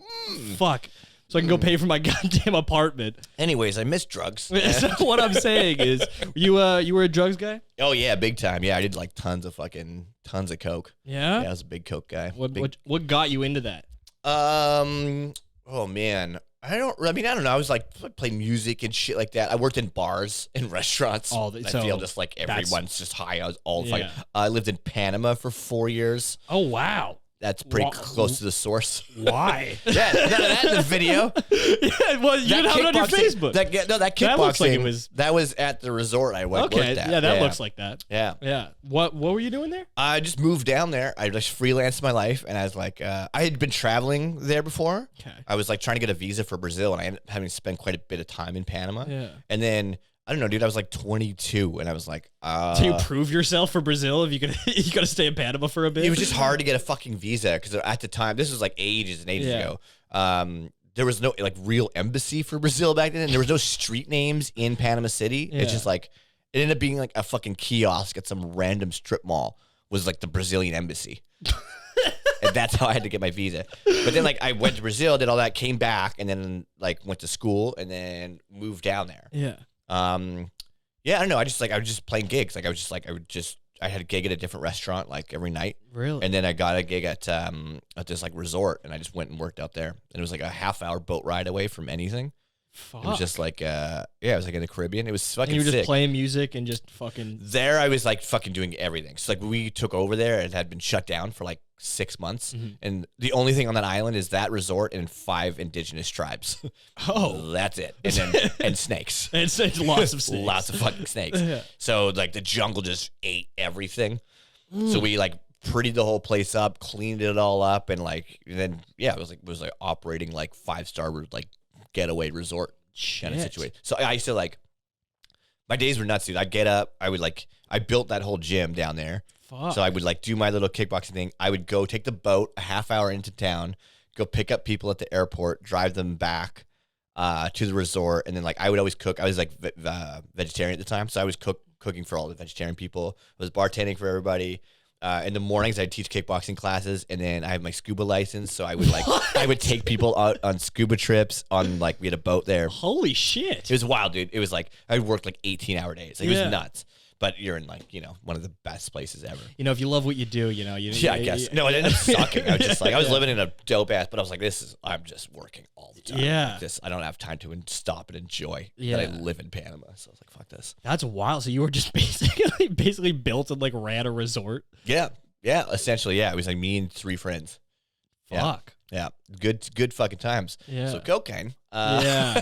fuck. So I can go pay for my goddamn apartment. Anyways, I miss drugs. So what I'm saying is, you were a drugs guy? Oh yeah, big time. Yeah, I did like tons of coke. Yeah? Yeah, I was a big coke guy. What got you into that? Oh man. I don't know. I was like playing music and shit like that. I worked in bars and restaurants. I feel just like everyone's just high. I was all fucking. I lived in Panama for 4 years. Oh wow. That's pretty close to the source. Why? Yeah, none of that in the video. Yeah, well, you didn't have it on your Facebook. That kickboxing. That looks like it was. That was at the resort I worked at. Yeah, that looks like that. Yeah. Yeah. What were you doing there? I just moved down there. I just freelanced my life, and I was like, I had been traveling there before. Okay. I was like trying to get a visa for Brazil, and I ended up having to spend quite a bit of time in Panama. Yeah. And then I don't know, dude. I was like 22, and I was like, Do you prove yourself for Brazil if you you got to stay in Panama for a bit? It was just hard to get a fucking visa because at the time, this was like ages and ages ago. There was no like real embassy for Brazil back then, and there was no street names in Panama City. Yeah. It's just like it ended up being like a fucking kiosk at some random strip mall was like the Brazilian embassy. And that's how I had to get my visa. But then like I went to Brazil, did all that, came back, and then like went to school and then moved down there. Yeah. Yeah, I don't know. I was just playing gigs. Like I had a gig at a different restaurant like every night. Really? And then I got a gig at this like resort, and I just went and worked out there. And it was like a half-hour boat ride away from anything. Fuck. It was just like it was like in the Caribbean. It was fucking and you were just sick. playing music and just fucking. There, I was like fucking doing everything. So like when we took over there, it had been shut down for like 6 months, and the only thing on that island is that resort and 5 indigenous tribes. Oh, that's it. And then and snakes. It's lots of snakes. Lots of fucking snakes. Yeah. So like the jungle just ate everything. So we like prettied the whole place up, cleaned it all up, and like then it was like operating like 5-star like getaway resort kind of situation. So I used to like my days were nuts, dude. I'd get up, I built that whole gym down there. Fuck. So I would like do my little kickboxing thing. I would go take the boat a half hour into town, go pick up people at the airport, drive them back to the resort, and then like I would always cook. I was like vegetarian at the time, so I was cooking for all the vegetarian people. I was bartending for everybody. In the mornings, I'd teach kickboxing classes, and then I have my scuba license, so I would like I would take people out on scuba trips. On like we had a boat there. Holy shit! It was wild, dude. It was like I worked like 18-hour days. Like, it was nuts. But you're in like one of the best places ever. If you love what you do, I guess. No, it ended up sucking. I was just like I was living in a dope ass, but I was like, I'm just working all the time. Yeah. Like I don't have time to stop and enjoy Yeah. that I live in Panama. So I was like, fuck this. That's wild. So you were just basically built and like ran a resort. Yeah. Yeah, essentially, yeah. It was like me and 3 friends. Fuck. Yeah. Good fucking times. Yeah. So cocaine. Yeah.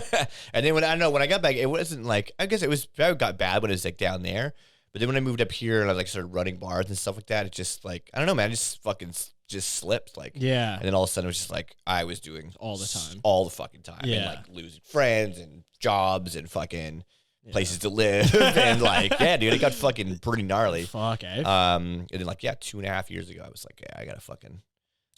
And then when I got back, it wasn't like, I guess I got bad when it was like down there. But then when I moved up here and I like started running bars and stuff like that, it just like, I don't know, man, I just fucking just slipped. Like, Yeah. And then all of a sudden it was just like, I was doing All the time. all the fucking time. Yeah. And like losing friends and jobs and fucking places to live. And like, yeah, dude, it got fucking pretty gnarly. Fuck, eh? And then like, 2.5 years ago, I was like, yeah, I gotta fucking,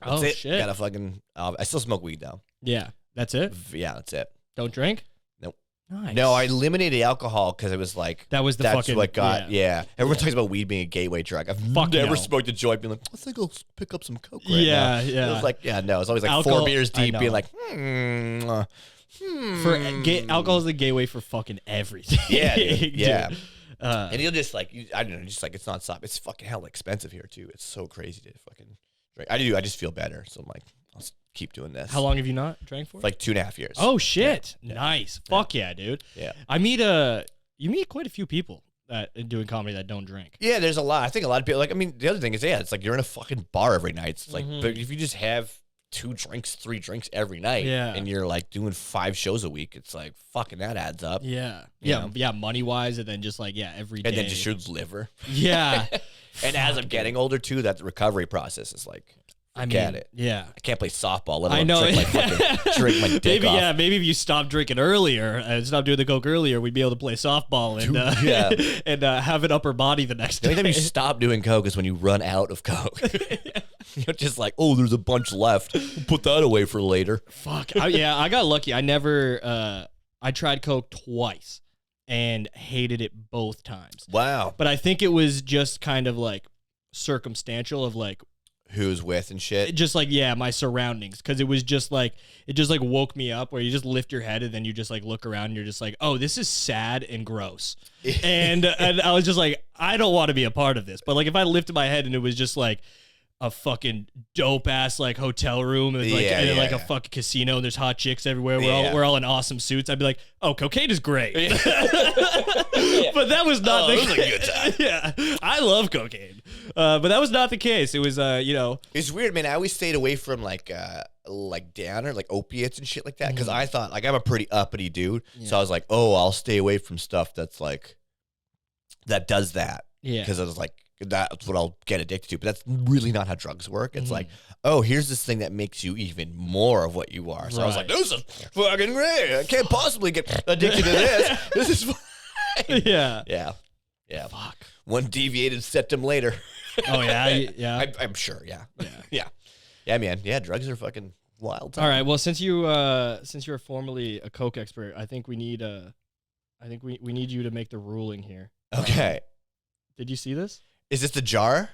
that's Oh, it. shit. Gotta fucking, I still smoke weed though. Yeah. That's it? Yeah, that's it. Don't drink? Nope. Nice. No, I eliminated alcohol because it was like, That was the that's fucking. what got, Yeah. Everyone talks about weed being a gateway drug. I've Fuck never no. smoked a joint being like, I think I'll pick up some coke right now. Yeah, It yeah. was like, no, it's always like Alcohol- 4 beers I deep know. being like, Alcohol is the gateway for fucking everything. Yeah, dude. Yeah. Dude. And you'll just like, I don't know, just like it's not stop. It's fucking hell expensive here too. It's so crazy to fucking drink. I just feel better. So I'm like, I'll keep doing this. How long have you not drank for? Like 2.5 years. Oh shit! Yeah. Nice. Fuck yeah, dude. Yeah. You meet quite a few people that doing comedy that don't drink. Yeah, there's a lot. I think a lot of people, like, I mean, the other thing is, it's like you're in a fucking bar every night. It's like, but if you just have 2 drinks, 3 drinks every night, Yeah. and you're like doing 5 shows a week, it's like fucking that adds up. Yeah. You Yeah. know? Yeah. Money wise, and then just like every day. And then just your liver. Yeah. And as I'm getting older too, that recovery process is like, I get it. Yeah. I can't play softball, let alone I know. drink my dick Maybe off. maybe if you stopped drinking earlier and stopped doing the coke earlier, we'd be able to play softball and Yeah. and have an upper body the next The only day. time you stop doing coke is when you run out of coke. You're just like, oh, there's a bunch left. We'll put that away for later. Fuck. I got lucky. I never. I tried coke twice and hated it both times. Wow. But I think it was just kind of like circumstantial of like Who's with and shit. just like my surroundings, because it was just like woke me up where you just lift your head and then you just like look around and you're just like, oh, this is sad and gross. and I was just like, I don't want to be a part of this. But like if I lifted my head and it was just like a fucking dope ass like hotel room and like a fucking casino and there's hot chicks everywhere, we're all in awesome suits, I'd be like, oh, cocaine is great. But that was not the that was a good time. Yeah, I love cocaine, but that was not the case. It was It's weird, man. I always stayed away from like downer, like opiates and shit like that, because I thought like I'm a pretty uppity dude, so I was like, oh, I'll stay away from stuff that's like that does that, because I was like, that's what I'll get addicted to. But that's really not how drugs work. It's like, oh, here's this thing that makes you even more of what you are. So I was like, this is fucking great. I can't possibly get addicted to this. This is fine. Yeah. Fuck. One deviated septum later. Oh yeah. Yeah. I'm sure. Yeah, man. Yeah, drugs are fucking wild time. All right. Well, since you're formerly a Coke expert, I think we need we need you to make the ruling here. Okay. Did you see this? Is this the jar?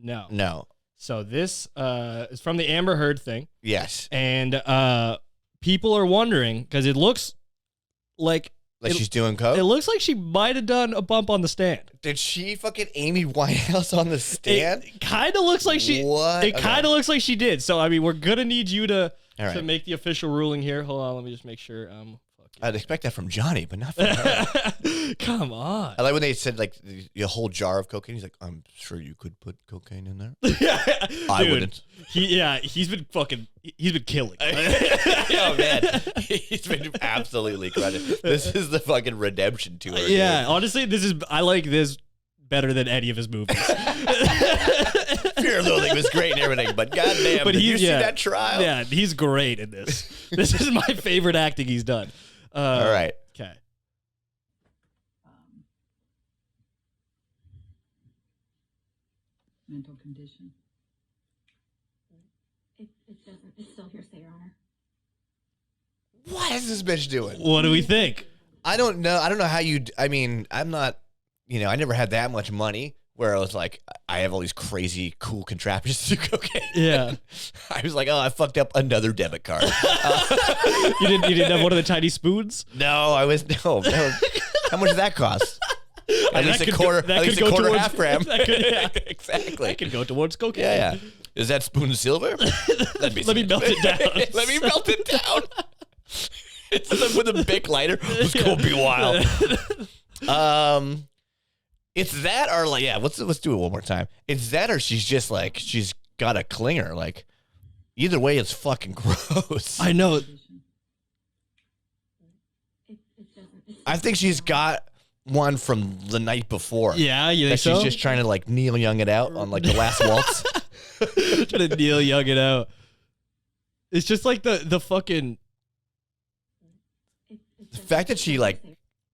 No. No. So this is from the Amber Heard thing. Yes. And people are wondering because it looks like she's doing coke? It looks like she might have done a bump on the stand. Did she fucking Amy Winehouse on the stand? It kind of looks like she. What? It kind of looks like she did. So I mean, we're gonna need you to right. make the official ruling here. Hold on, let me just make sure. I'd expect that from Johnny, but not from her. Come on. I like when they said like a whole jar of cocaine. He's like, I'm sure you could put cocaine in there. I wouldn't. He's been killing. Oh man, he's been absolutely credited. This is the fucking redemption tour. Yeah, dude. honestly, I like this better than any of his movies. Fear of Loathing was great and everything, but goddamn, did you see that trial? Yeah, he's great in this. This is my favorite acting he's done. All right. Okay. Mental condition. It doesn't. It's still hearsay, Your Honor. What is this bitch doing? What do we think? I don't know. I don't know how you. I mean, I'm not. I never had that much money where I was like, I have all these crazy cool contraptions to do cocaine. Yeah. I was like, oh, I fucked up another debit card. You didn't have one of the tiny spoons? No, I was no. How much did that cost? At least a quarter. At least a quarter half gram. Exactly. That could go towards cocaine. Yeah. Is that spoon silver? Let me melt it down. Let me melt it down. It's with a big lighter. Let's go be wild. It's that or like, yeah, let's do it one more time. It's that or she's just like, she's got a clinger. Like, either way, it's fucking gross. I know. I think she's got one from the night before. Yeah, you think that she's so? just trying to like Neil Young it out on like the last waltz. Trying to Neil Young it out. It's just like the fucking... The fact that she like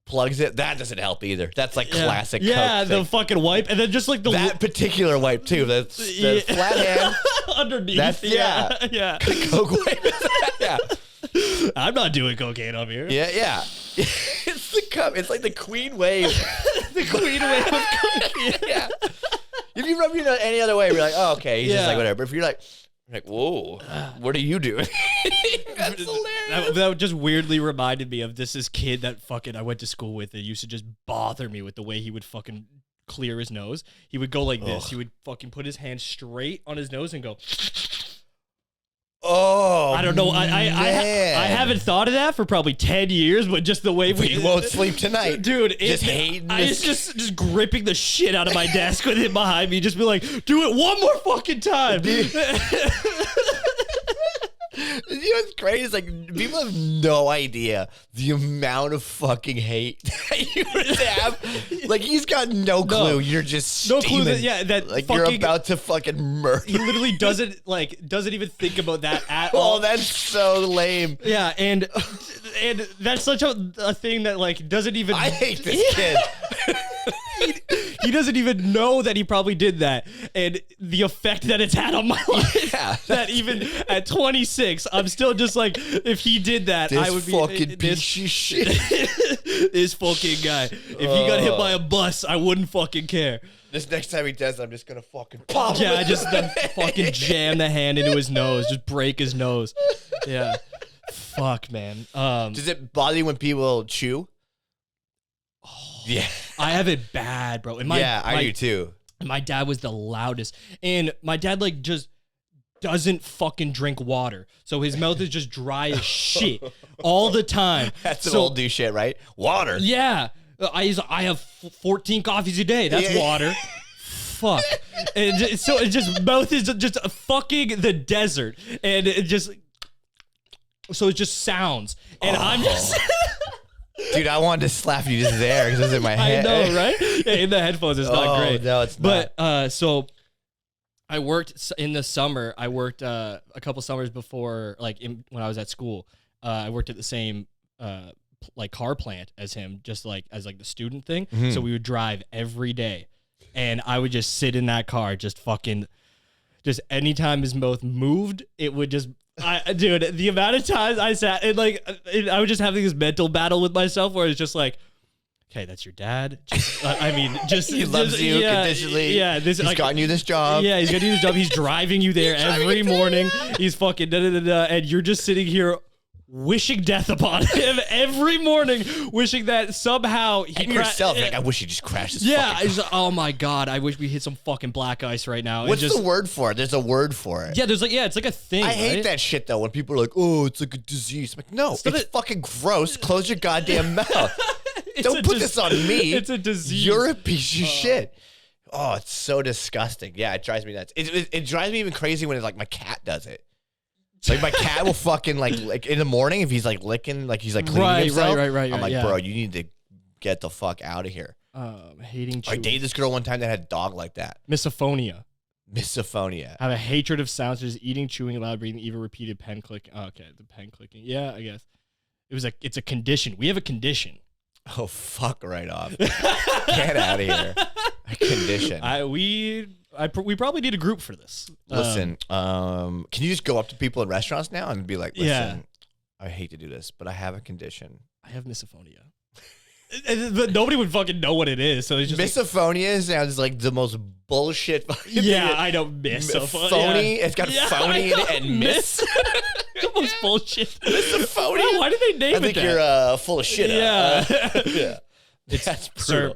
plugs it, that doesn't help either. That's like classic Yeah, Coke the thing. fucking wipe, and then just like that particular wipe too. That's the flat hand underneath. That's yeah. Coke wipe. Yeah. I'm not doing cocaine up here. Yeah. It's the cup. It's like the queen wave. The queen wave of cocaine. Yeah. If you rub your nose any other way, you're like, oh, okay. He's just Yeah. like whatever. But if you're like, whoa, what are you doing? That's hilarious. That just weirdly reminded me of this kid that fucking I went to school with that used to just bother me with the way he would fucking clear his nose. He would go like this. He would fucking put his hand straight on his nose and go. Oh, I don't know. I haven't thought of that for probably 10 years, but just the way we won't sleep tonight, dude. Just hating. I was just gripping the shit out of my desk with him behind me, just be like, do it one more fucking time. You know what's crazy? It's like people have no idea the amount of fucking hate that you would have. Like he's got no clue. No. You're just No steaming. clue that that like fucking, you're about to fucking murder. He literally doesn't even think about that at all. Oh, that's so lame. Yeah, and that's such a thing that like doesn't even. I hate this kid. He doesn't even know that he probably did that, and the effect that it's had on my life. Yeah, that even at 26, I'm still just like, if he did that, this I would be fucking piece of shit. This fucking guy. If he got hit by a bus, I wouldn't fucking care. This next time he does, I'm just gonna fucking pop him. Yeah, I just fucking jam the hand into his nose, just break his nose. Yeah, fuck, man. Does it bother you when people chew? Yeah, I have it bad, bro. And I do too. My dad was the loudest, and my dad like just doesn't fucking drink water, so his mouth is just dry as shit all the time. That's some old dude shit, right? Water. Yeah, I have 14 coffees a day. That's water. Fuck. And so it just mouth is just fucking the desert, and it just so it just sounds, and I'm just. Dude, I wanted to slap you just there because it was in my head. I know, right? Yeah, in the headphones, it's not great. No, it's not. But so I worked in the summer. I worked a couple summers before, like when I was at school. I worked at the same like car plant as him, just like as like the student thing. Mm-hmm. So we would drive every day, and I would just sit in that car, just anytime his mouth moved, it would just Dude, the amount of times I sat and I was just having this mental battle with myself where it's just like, okay, that's your dad. Just He loves you conditionally. Yeah, he's gotten you this job. Yeah, he's gotten you this job. He's driving you there every morning. He's fucking and you're just sitting here wishing death upon him every morning, wishing that somehow he and yourself, you're like, I wish he just crashed his yeah, fucking car. oh my god, I wish we hit some fucking black ice right now. What's the word for it? There's a word for it. Yeah, it's like a thing. I hate that shit though when people are like, oh, it's like a disease. I'm like, no, it's fucking gross. Close your goddamn mouth. Don't put this on me. It's a disease. You're a piece of shit. Oh, it's so disgusting. Yeah, it drives me nuts. It drives me even crazy when it's like my cat does it. Like my cat will fucking like in the morning if he's like licking, like he's like cleaning himself. Right. I'm like, bro, you need to get the fuck out of here. Hating chewing. I dated this girl one time that had a dog like that. Misophonia. Misophonia. Have a hatred of sounds, just eating, chewing, loud breathing, even repeated pen clicking. Oh, okay, the pen clicking. Yeah, I guess. It's a condition. We have a condition. Oh, fuck right off. Get out of here. A condition. We probably need a group for this. Listen, can you just go up to people in restaurants now and be like, listen, I hate to do this, but I have a condition. I have misophonia. Nobody would fucking know what it is. So it's just misophonia sounds like the most bullshit fucking thing. I know misophonia. Phony. It's got phony in it and miss. The most bullshit. Misophonia. Why did they name it that? I think you're full of shit. Yeah. Yeah. That's brutal. Sir,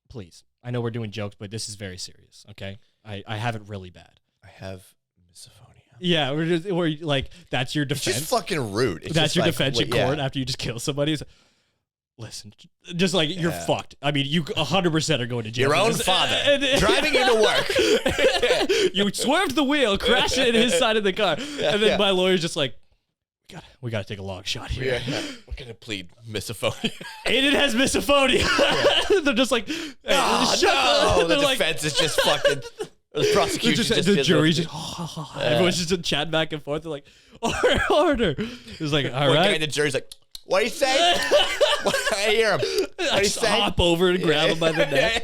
please. I know we're doing jokes, but this is very serious, okay? I have it really bad. I have misophonia. Yeah, we're like, that's your defense. It's just fucking rude. That's your defense in court after you just kill somebody. It's like, listen, just like, you're fucked. I mean, you 100% are going to jail. Your own father driving you to work. You swerved the wheel, crashed it in his side of the car. And then my lawyer's just like, we gotta take a long shot here. Yeah. We're gonna plead misophonia. Aiden has misophonia. They're just like, hey, no. The defense is just fucking. The prosecution the jury's just everyone's just chatting back and forth. They're like, order. It's like, all right. One guy in the jury's like, what do you say? I hear him. What do you say? Hop over and grab him by the neck.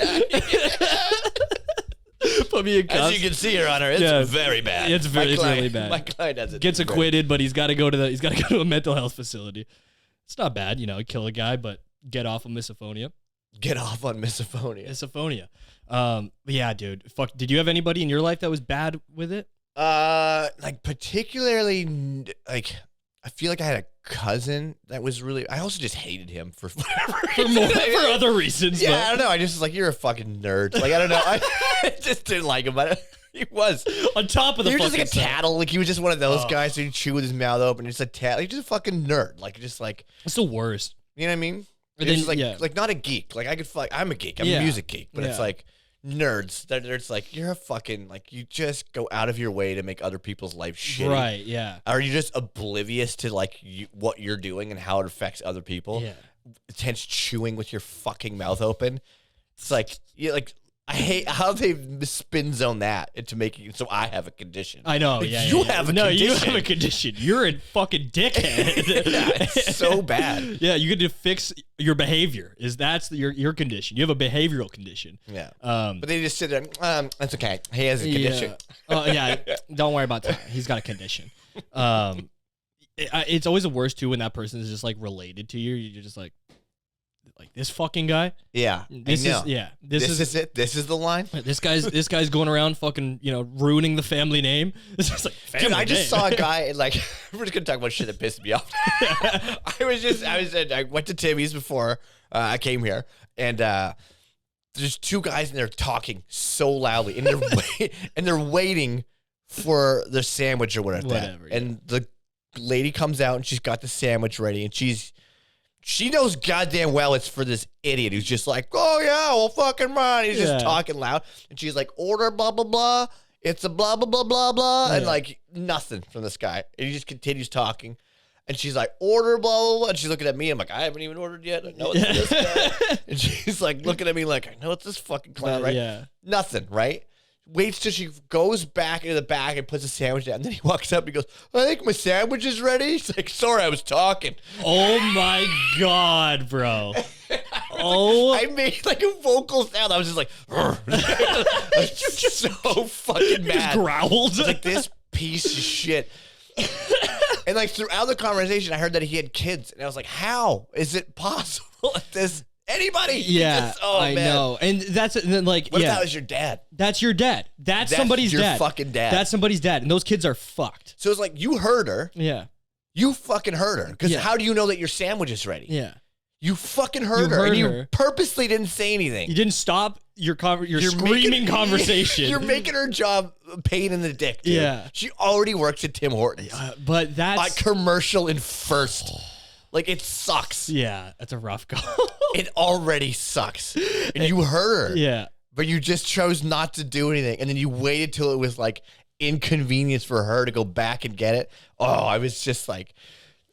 Put me in cuffs. As you can see, Your Honor, it's very bad. It's really bad. My client has it. Gets acquitted, but he's got to go to a mental health facility. It's not bad, kill a guy, but get off of misophonia. Get off on misophonia. Misophonia. But yeah, dude. Fuck. Did you have anybody in your life that was bad with it? Like particularly, like I feel like I had a cousin that was really. I also just hated him for whatever reason. for other reasons. Yeah, I don't know. I just was like, you're a fucking nerd. Like I don't know. I just didn't like him, but he was on top of the. He was fucking just like a tattle. Like he was just one of those guys who'd chew with his mouth open. Just a tattle. He's just a fucking nerd. Like just like. It's the worst. You know what I mean? It's like not a geek. Like I could I'm a geek. I'm a music geek, but it's like nerds. It's like you're a fucking like you just go out of your way to make other people's life shitty. Right? Yeah. Are you just oblivious to like what you're doing and how it affects other people? Yeah. Hence chewing with your fucking mouth open. It's like I hate how they spin zone that into making it so I have a condition. I know. Like, yeah. You have a condition. You have a condition. You're a fucking dickhead. It's so bad. Yeah, you get to fix your behavior. That's your condition. You have a behavioral condition. Yeah. But they just sit there. That's okay. He has a condition. Yeah. Don't worry about that. He's got a condition. It's always the worst too when that person is just like related to you. You're just like this fucking guy. Yeah. This is it. This is the line. This guy's going around fucking ruining the family name. It's just like family Dude, I just name. saw a guy and like we're just gonna talk about shit that pissed me off. I went to Timmy's before I came here, and there's two guys and they're talking so loudly and they're waiting for their sandwich or whatever. Yeah. And the lady comes out and she's got the sandwich ready and she knows goddamn well it's for this idiot who's just like, oh yeah, well fucking run. He's just talking loud. And she's like, order blah, blah, blah. It's a blah, blah, blah, blah, blah. Yeah. And like nothing from this guy. And he just continues talking. And she's like, order blah, blah, blah. And she's looking at me. I'm like, I haven't even ordered yet. I know it's this guy. And she's like looking at me like, I know it's this fucking clown, right? Yeah. Nothing, right? Waits till she goes back into the back and puts the sandwich down. And then he walks up and he goes, I think my sandwich is ready. He's like, sorry, I was talking. Oh my God, bro. I made like a vocal sound. I was just like, I was just so fucking mad. Just growled. I was like, this piece of shit. And like throughout the conversation, I heard that he had kids, and I was like, "How is it possible at this? Anybody?" Yeah, Just, oh, I man. know. And that's like, What if yeah, that was your dad? that's your dad. That's somebody's your dad. fucking dad. That's somebody's dad, and those kids are fucked. So it's like you heard her. Yeah, You fucking heard her. Because Yeah. how do you know that your sandwich is ready? yeah. You fucking heard her, heard and you her. purposely didn't say anything. You didn't stop your You're screaming making- conversation. You're making her job a pain in the dick, dude. Yeah. She already works at Tim Hortons. But that's A commercial in first. Like, it sucks. yeah, that's a rough go. It already sucks. And you heard her. Yeah. But you just chose not to do anything. And then you waited till it was like inconvenience for her to go back and get it. Oh, I was just like,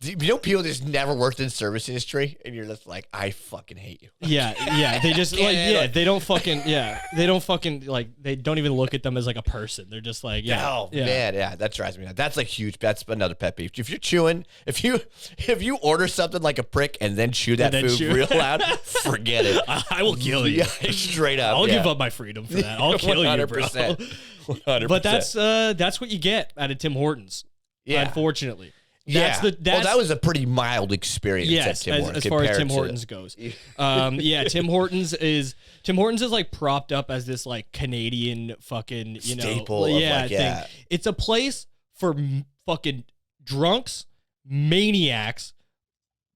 you know, people just never worked in service industry, and you're just like, I fucking hate you. Yeah. They just like, yeah, they don't fucking, like, they don't even look at them as like a person. They're just like, yeah. Oh yeah. man, yeah, that drives me nuts. That's like huge. That's another pet peeve. If you're chewing, if you order something like a prick and then chew that then food chew. real loud, forget it. I will kill you. Yeah, straight up. I'll yeah. give up my freedom for that. I'll kill you, bro. 100%. But that's what you get out of Tim Hortons. Yeah. Yeah. Unfortunately. Well, that was a pretty mild experience at Yes, Tim Hortons. as far as Tim compared to- Hortons goes. Yeah, Tim Hortons is like propped up as this like Canadian fucking, you know, Staple of, yeah, like, yeah. thing. It's a place for fucking drunks, maniacs,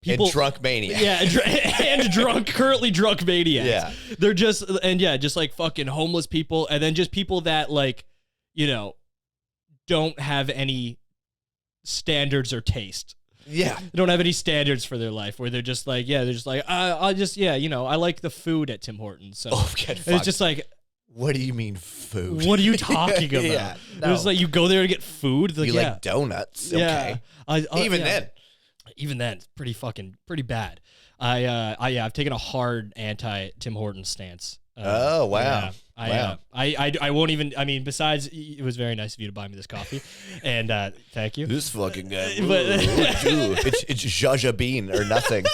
people, and drunk mania. yeah, and currently drunk maniacs. Yeah. They're just just like fucking homeless people, and then just people that like, you know, don't have any standards or taste. Yeah. They don't have any standards for their life, where they're just like, I just, you know, I like the food at Tim Hortons. So Oh, get and fucked. it's just like, What do you mean food? what are you talking about? Yeah, It's no. like you go there to get food. Like, You yeah, like donuts? yeah. Okay. Even yeah. then. Even then, it's pretty bad. I've taken a hard anti Tim Hortons stance. Oh, wow. Yeah. Wow. I won't even. I mean, besides, it was very nice of you to buy me this coffee, and thank you. This fucking guy. But- It's Jaja Bean or nothing.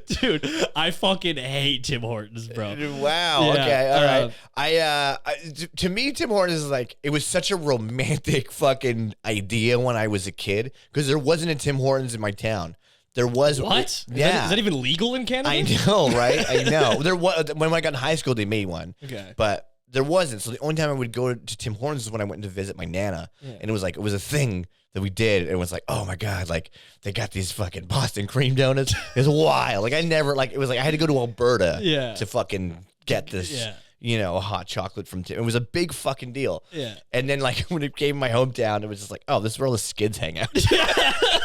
Dude, I fucking hate Tim Hortons, bro. Wow. Yeah, Okay. All right. To me, Tim Hortons is like, it was such a romantic fucking idea when I was a kid, because there wasn't a Tim Hortons in my town. There was What? Yeah. Is that even legal in Canada? I know, right? I know. There was, when I got in high school, they made one. Okay. But there wasn't. So the only time I would go to Tim Hortons is when I went to visit my Nana. Yeah. And it was a thing that we did. And it was like, oh my God, like they got these fucking Boston cream donuts. It's wild. Like I never, like, it was like I had to go to Alberta Yeah. to fucking get this, Yeah. you know, hot chocolate from Tim. It was a big fucking deal. Yeah. And then like when it came to my hometown, it was just like, oh, this is where all the skids hang out.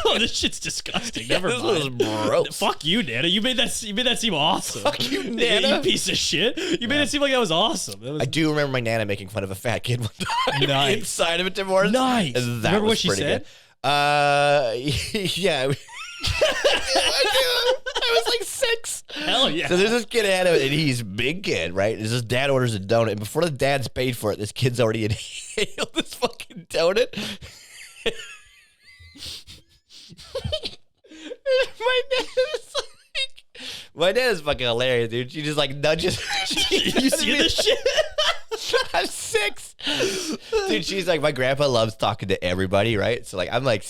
Oh, this shit's disgusting. Never This was mind. gross. Fuck you, Nana. You made that seem awesome. Fuck you, Yeah, Nana. you piece of shit. You made it seem like that was awesome. That was I do remember my Nana making fun of a fat kid one time Nice. inside of a Tim Hortons. Nice. And that Remember was what she pretty said? Good. Yeah. I do. I was like 6. Hell yeah. So there's this kid ahead of it, and he's a big kid, right? His dad orders a donut, and before the dad's paid for it, this kid's already inhaled this fucking donut. My dad is fucking hilarious, dude. She just like nudges. You see this shit? I'm 6. Dude, she's like, my grandpa loves talking to everybody, right? So like, I'm like,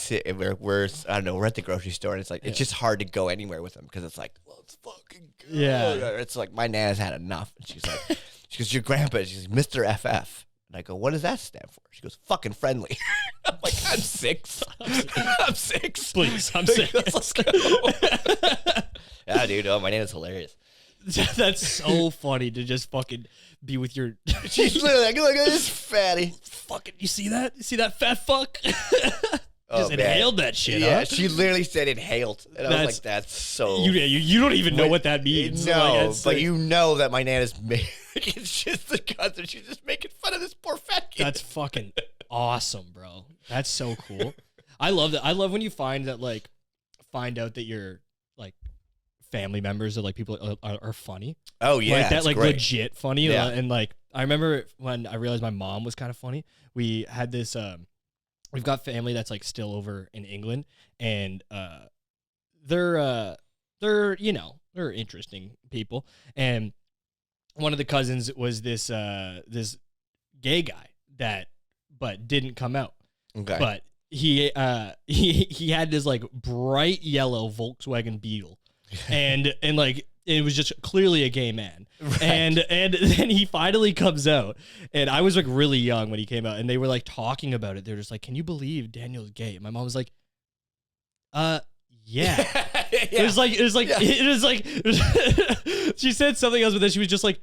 we're I don't know, we're at the grocery store, and it's like, it's just hard to go anywhere with him, because it's like, let's fucking go. Yeah. It's like, my Nana's had enough. And she's like, she goes, your grandpa, she's like, Mr. FF. And I go, what does that stand for? She goes, fucking friendly. I'm like, I'm 6. I'm 6. Please, I'm saying. Let's go. Yeah, dude. Oh, my Nana's hilarious. That's so funny to just fucking be with your She's literally like, look at this fatty. fucking. You see that? You see that fat fuck? Oh, Just man. inhaled that shit. Yeah, Huh? she literally said inhaled. And I was That's- like, that's so... You don't even know what that means. No, Like, it's but like- you know that my Nana's it's just the concept. She's just making fun of this poor fat kid. That's fucking awesome, bro. That's so cool. I love that. I love when you find out that your like family members or like people are funny. Oh, yeah. Like that, it's like great. legit funny. Yeah. And like I remember when I realized my mom was kind of funny. We had this. We've got family that's like still over in England, and they're they're interesting people. And one of the cousins was this this gay guy that but didn't come out. Okay. But he had this like bright yellow Volkswagen Beetle, and like it was just clearly a gay man. Right. And then he finally comes out, and I was like really young when he came out, and they were like talking about it. They're just like, "Can you believe Daniel's gay?" And my mom was like, yeah. It was like she said something else, but then she was just like,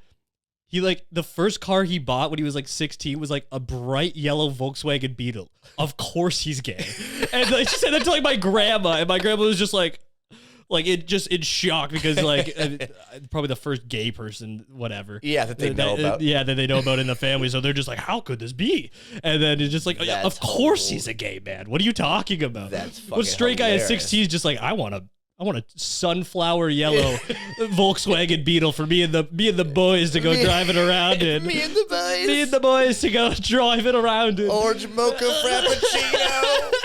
he like the first car he bought when he was like 16 was like a bright yellow Volkswagen Beetle. Of course he's gay. And like, she said that to like my grandma, and my grandma was just like it just in shock because like probably the first gay person, whatever. Yeah, that they know about. Yeah, that they know about in the family. So they're just like, how could this be? And then it's just like, of course he's a gay man. What are you talking about? That's fucking what straight hilarious. guy at 16 is just like, I want a sunflower yellow Volkswagen Beetle for me and the boys to go driving around in. Me and the boys to go driving around in. Orange mocha frappuccino.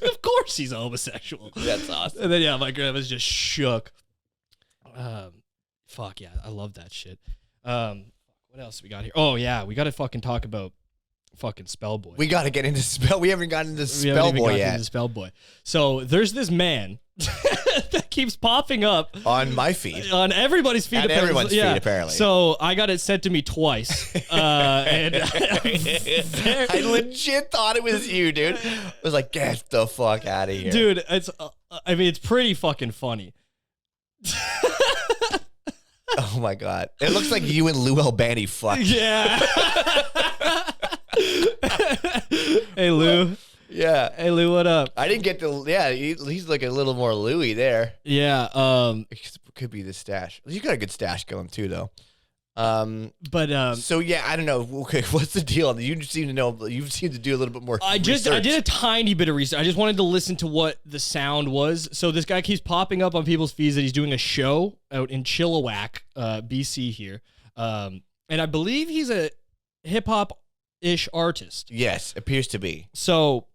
Of course he's a homosexual. That's awesome. And then yeah, my grandma's just shook. Fuck yeah, I love that shit. What else we got here? Oh yeah, we got to fucking talk about fucking Spellboy. We got to get into Spell. We haven't gotten into Spellboy yet. Spellboy. So there's this man that keeps popping up on my feed, on everybody's feed, and everyone's feed apparently. So I got it sent to me twice, and I legit thought it was you, dude. I was like, get the fuck out of here, dude. It's, I mean, it's pretty fucking funny. Oh my god, it looks like you and Lou Albani fucked. Yeah. Hey Lou. Yeah. Hey Lou, what up? I didn't get to. Yeah, he's like a little more Louie there. Yeah. It could be the stash. You got a good stash going too, though. So yeah, I don't know. Okay, what's the deal? You seem to know. You seem to do a little bit more. I did a tiny bit of research. I just wanted to listen to what the sound was. So this guy keeps popping up on people's feeds that he's doing a show out in Chilliwack, BC here. And I believe he's a hip hop ish artist. Yes, appears to be. So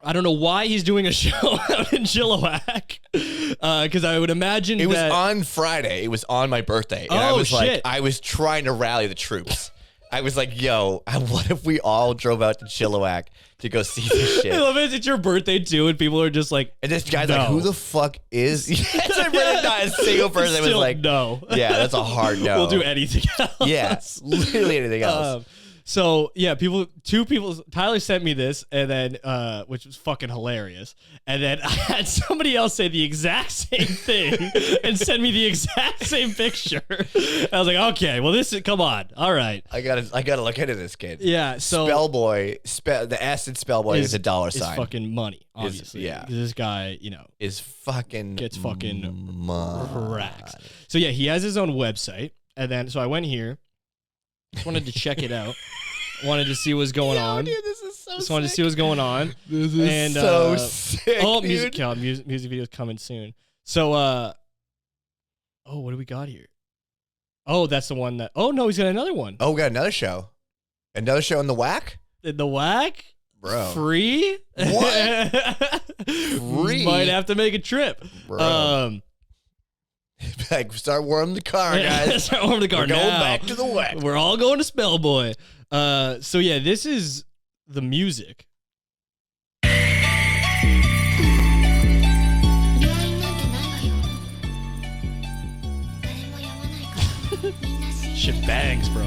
I don't know why he's doing a show out in Chilliwack, because I would imagine it was on Friday. It was on my birthday, and I was like, I was trying to rally the troops. I was like, "Yo, what if we all drove out to Chilliwack to go see this shit?" I love it. It's your birthday too, and people are just like, and this guy's like, "Who the fuck is?" It's my birthday. Not a single person that was like, "No." Yeah, that's a hard no. We'll do anything else. Yeah, literally anything else. So yeah, two people. Tyler sent me this, and then which was fucking hilarious. And then I had somebody else say the exact same thing and send me the exact same picture. I was like, okay, well come on, all right. I gotta look into this kid. Yeah. So Spellboy, the S in Spellboy is a dollar sign. It's fucking money, obviously. Yeah. This guy, is fucking gets fucking money. racks. So yeah, he has his own website, and then so I went here. Just wanted to check it out. Wanted to see what's going on. Dude, this is so Just wanted to see what's going on. This is so sick. Oh, dude. music videos coming soon. So, what do we got here? Oh, that's the one that. Oh no, he's got another one. Oh, we got another show. Another show in the whack. In the whack, bro. Free. What? Free. Might have to make a trip, bro. Like, start warming the car, guys. Start warming the car. We're going back to the whack. We're all going to Spellboy. So yeah, this is the music. Shit bangs, bro.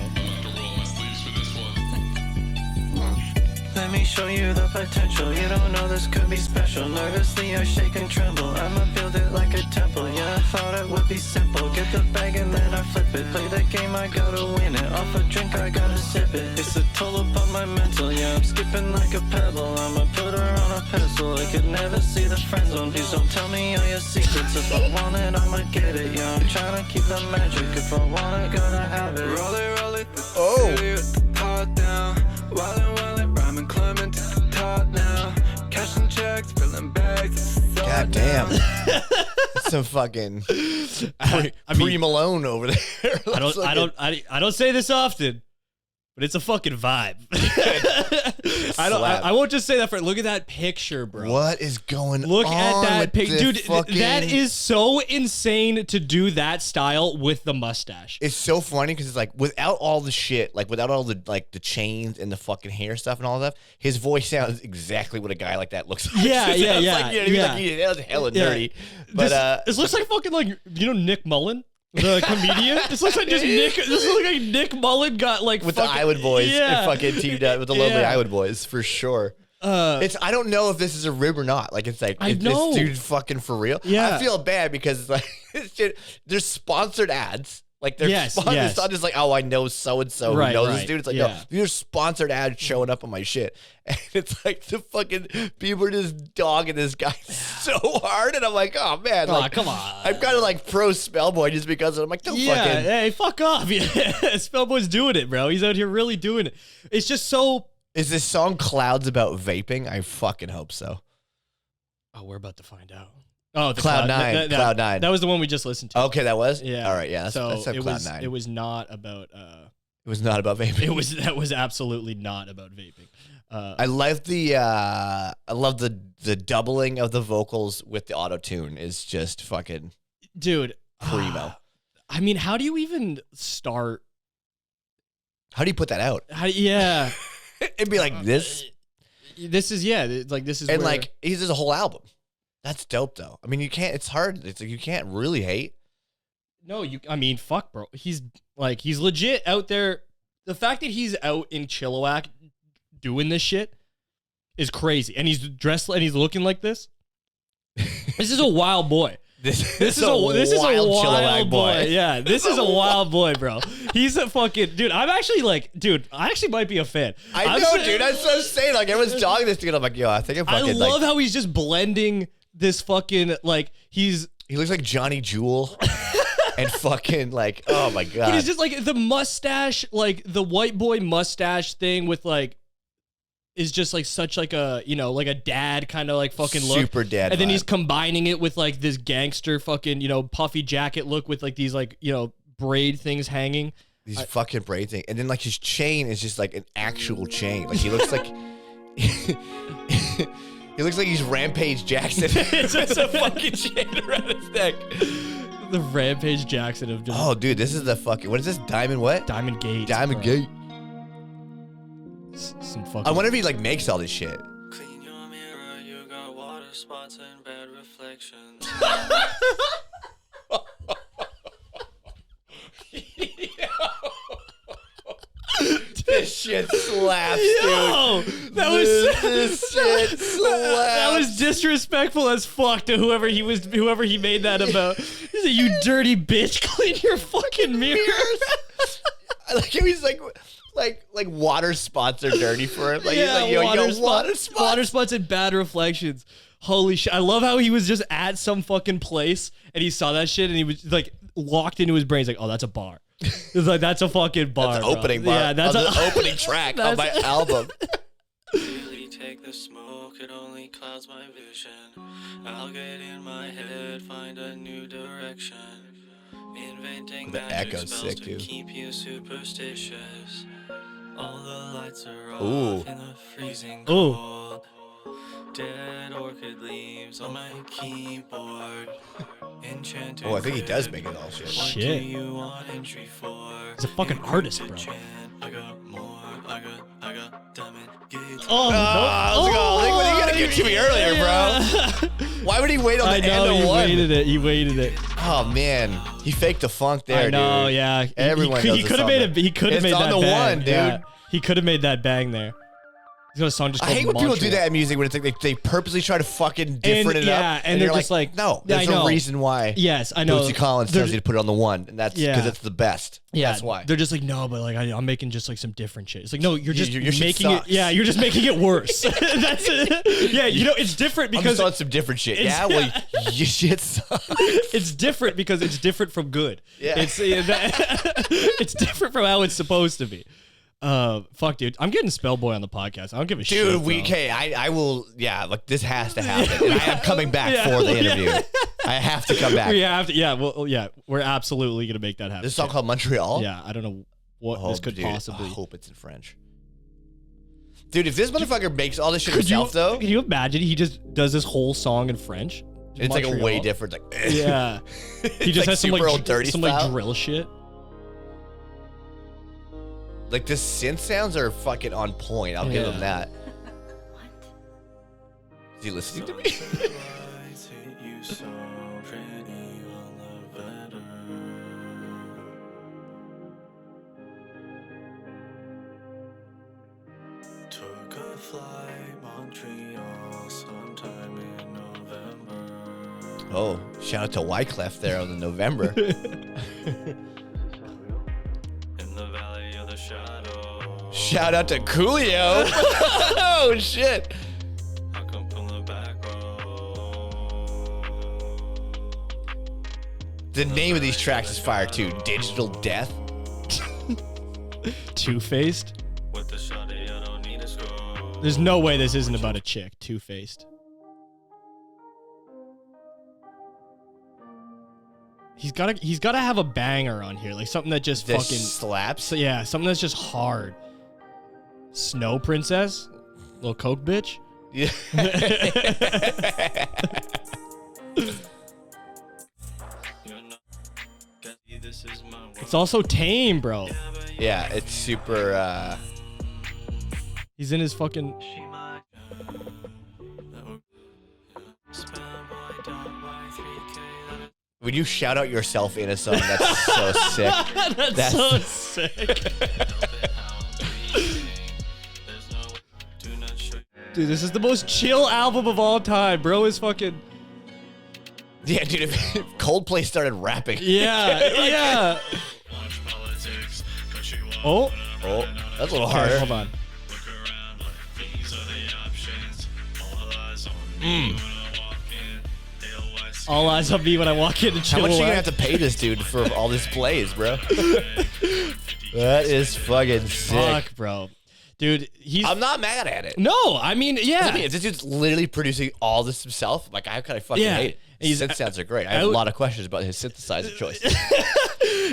Let me show you the potential. You don't know this could be special. Nervously I shake and tremble. I'ma build it like a temple. Yeah, I thought it would be simple. Get the bag and then I flip it. Play the game, I gotta win it. Off a drink, I gotta sip it. It's a toll upon my mental. Yeah, I'm skipping like a pebble. I'ma put her on a pedestal. I could never see the friend zone. Please don't tell me all your secrets. If I want it, I'ma get it. Yeah, I'm trying to keep the magic. If I want it, gotta have it. Roll it. Hard down. While it, rhyming, climbing to the top now. Cashing checks, filling bags. God damn. Some fucking Pre Malone over there. I don't say this often, but it's a fucking vibe. I won't just say that for. Look at that picture, bro. What is going Look on? at that picture, dude. Fucking... That is so insane to do that style with the mustache. It's so funny because it's like without all the shit, like without all the like the chains and the fucking hair stuff and all that, his voice sounds exactly what a guy like that looks like. Yeah, Like, yeah. that was hella nerdy. But this looks like fucking like Nick Mullen. The comedian. This looks like just Nick. This looks like Nick Mullen got like with fucking, the Eyewood Boys, yeah. and fucking teamed up with the lovely Eyewood Boys for sure. I don't know if this is a rib or not. Like it's like is this dude fucking for real? Yeah. I feel bad because it's like it's just, there's sponsored ads. Like they're sponsored. It's not just like, oh, I know so and so who knows this dude. It's like, no, these are sponsored ads showing up on my shit. And it's like the fucking people are just dogging this guy so hard. And I'm like, oh man, like come on. I'm kind of like pro Spellboy just because I'm like, don't fucking hey, fuck off. Yeah. Spellboy's doing it, bro. He's out here really doing it. It's just so. Is this song Clouds about vaping? I fucking hope so. Oh, we're about to find out. Oh, the Cloud 9. Cloud 9. That was the one we just listened to. Okay, that was? Yeah. All right, yeah. That's it Cloud was 9. it was not about It was not about vaping. that was absolutely not about vaping. I love the doubling of the vocals with the auto tune is just fucking dude primo. I mean, how do you even start? How do you put that out? Yeah. It'd be like this. This is like this is and where, like he does a whole album. That's dope though. I mean, you can't. It's hard. It's like you can't really hate. No, I mean, fuck, bro. He's legit out there. The fact that he's out in Chilliwack doing this shit is crazy, and he's dressed and he's looking like this. This is a wild boy. This is a wild Chilliwack boy. Yeah, this is a wild boy, bro. He's a fucking dude. I'm actually like, dude. I actually might be a fan. I know, dude. That's what I'm saying. Like everyone's talking this dude. I'm like, yo, I think I'm fucking. I love how he's just blending this fucking like he looks like Johnny Jewel. And fucking like, oh my god. But he's just like the mustache, like the white boy mustache thing with like is just like such like a, you know, like a dad kind of like fucking look. Super dad. And then vibe. he's combining it with like this gangster fucking, you know, puffy jacket look with like these like, you know, braid things hanging. These fucking braid things. And then like his chain is just like an actual chain. Like he looks like he looks like he's Rampage Jackson. It's just a fucking chain around his neck. The Rampage Jackson of just... Oh, dude, this is the fucking... What is this? Diamond what? Diamond Gate. Diamond bro. Gate. Some fucking... I wonder if he, like, makes all this shit. Clean your mirror, you got water spots and bad reflections. This shit slaps, Yo, dude. that was... This shit slaps. That was disrespectful as fuck to whoever he made that about. He said, "You dirty bitch, clean your fucking mirrors." I like how he's like water spots are dirty for him. Like, yeah, he's like, water spots and bad reflections. Holy shit! I love how he was just at some fucking place and he saw that shit and he was like locked into his brain. He's like, "Oh, that's a bar." It's like that's a fucking bar. That's bro. opening bar. Yeah, that's the opening track of my album. Really take the smoke, it only clouds my vision. I'll get in my head, find a new direction. Inventing The magic echo's spells sick, to dude. keep you superstitious. All the lights are off Ooh. in the freezing Ooh. cold. Dead orchid leaves on my keyboard. Enchanted Oh, I think he does make it all shit. What do Shit. you want entry for? He's a fucking artist, bro. I got more. I got diamond gates. Oh, let's go. Like, what, you gotta give it to me earlier, bro. Why would he wait on the I know end of you one? waited it. You waited it. Oh man, he faked the funk there, I know. dude. Yeah. Everyone He knows could have it's made on it. He could have It's made on that the bang. one, dude. Yeah. He could have made that bang there. He's got a song just I called hate when people do Montreal. that in music when it's like they purposely try to fucking different it yeah, up. and you're they're just like, no, yeah, I there's know. a reason why. Yes, I know. Bootsy Collins tells you to put it on the one, and that's Yeah. because it's the best. Yeah, That's why. they're just like, no, but like I'm making just like some different shit. It's like, no, you're just Your shit making it. sucks. Yeah, you're just making it worse. That's it. Yeah, you know, it's different I'm because just on some different shit. it's- Yeah, well, your shit sucks. it's different because it's different from good. Yeah. It's different from how it's supposed to be. Fuck, dude, I'm getting Spellboy on the podcast. I don't give a shit. Dude, bro. I will, yeah, like this has to happen. And I am coming back Yeah, for the yeah. interview. I have to come back. We have to. Yeah, well, yeah, we're absolutely gonna make that happen. This song called Montreal. Yeah, I don't know. what this could dude, possibly. I hope it's in French. Dude, if this motherfucker makes all this shit Could you, himself, though, can you imagine he just does this whole song in French? it's like a Montreal. way different. Like, Yeah. He just like has some super like old dirty some style. like drill shit. Like the synth sounds are fucking on point. I'll give him that. Is he listening to me? Took a flight, Montreal, sometime in November. Oh, shout out to Wyclef there on the November. In the valley of the shadow. Shout out to Coolio. Oh shit. I come from the back row. The name of these tracks is fire too. Digital Death. Two-Faced. With the shawty, I don't need a scope. There's no way this isn't about a chick. Two-Faced. He's gotta have a banger on here, like something that just This fucking slaps. So yeah, something that's just hard. Snow Princess, little coke bitch. Yeah. This is my world. It's also tame, bro. Yeah, it's super. He's in his fucking. She might spend my dog by 3K. When you shout out yourself in a song, that's so sick. That's so sick. Dude, this is the most chill album of all time. Bro is fucking. Yeah, dude, if Coldplay started rapping. Yeah, yeah. Oh, Oh, that's a little okay, harder. hold on. All eyes on me when I walk into How chill. much are you gonna have to pay this dude for all this plays, bro? That is fucking sick. Fuck, bro. Dude, he's. I'm not mad at it. No, I mean, yeah. I mean, if this dude's literally producing all this himself, like I kind of fucking Yeah. hate it. His synth sounds are great. I have a lot of questions about his synthesizer choice.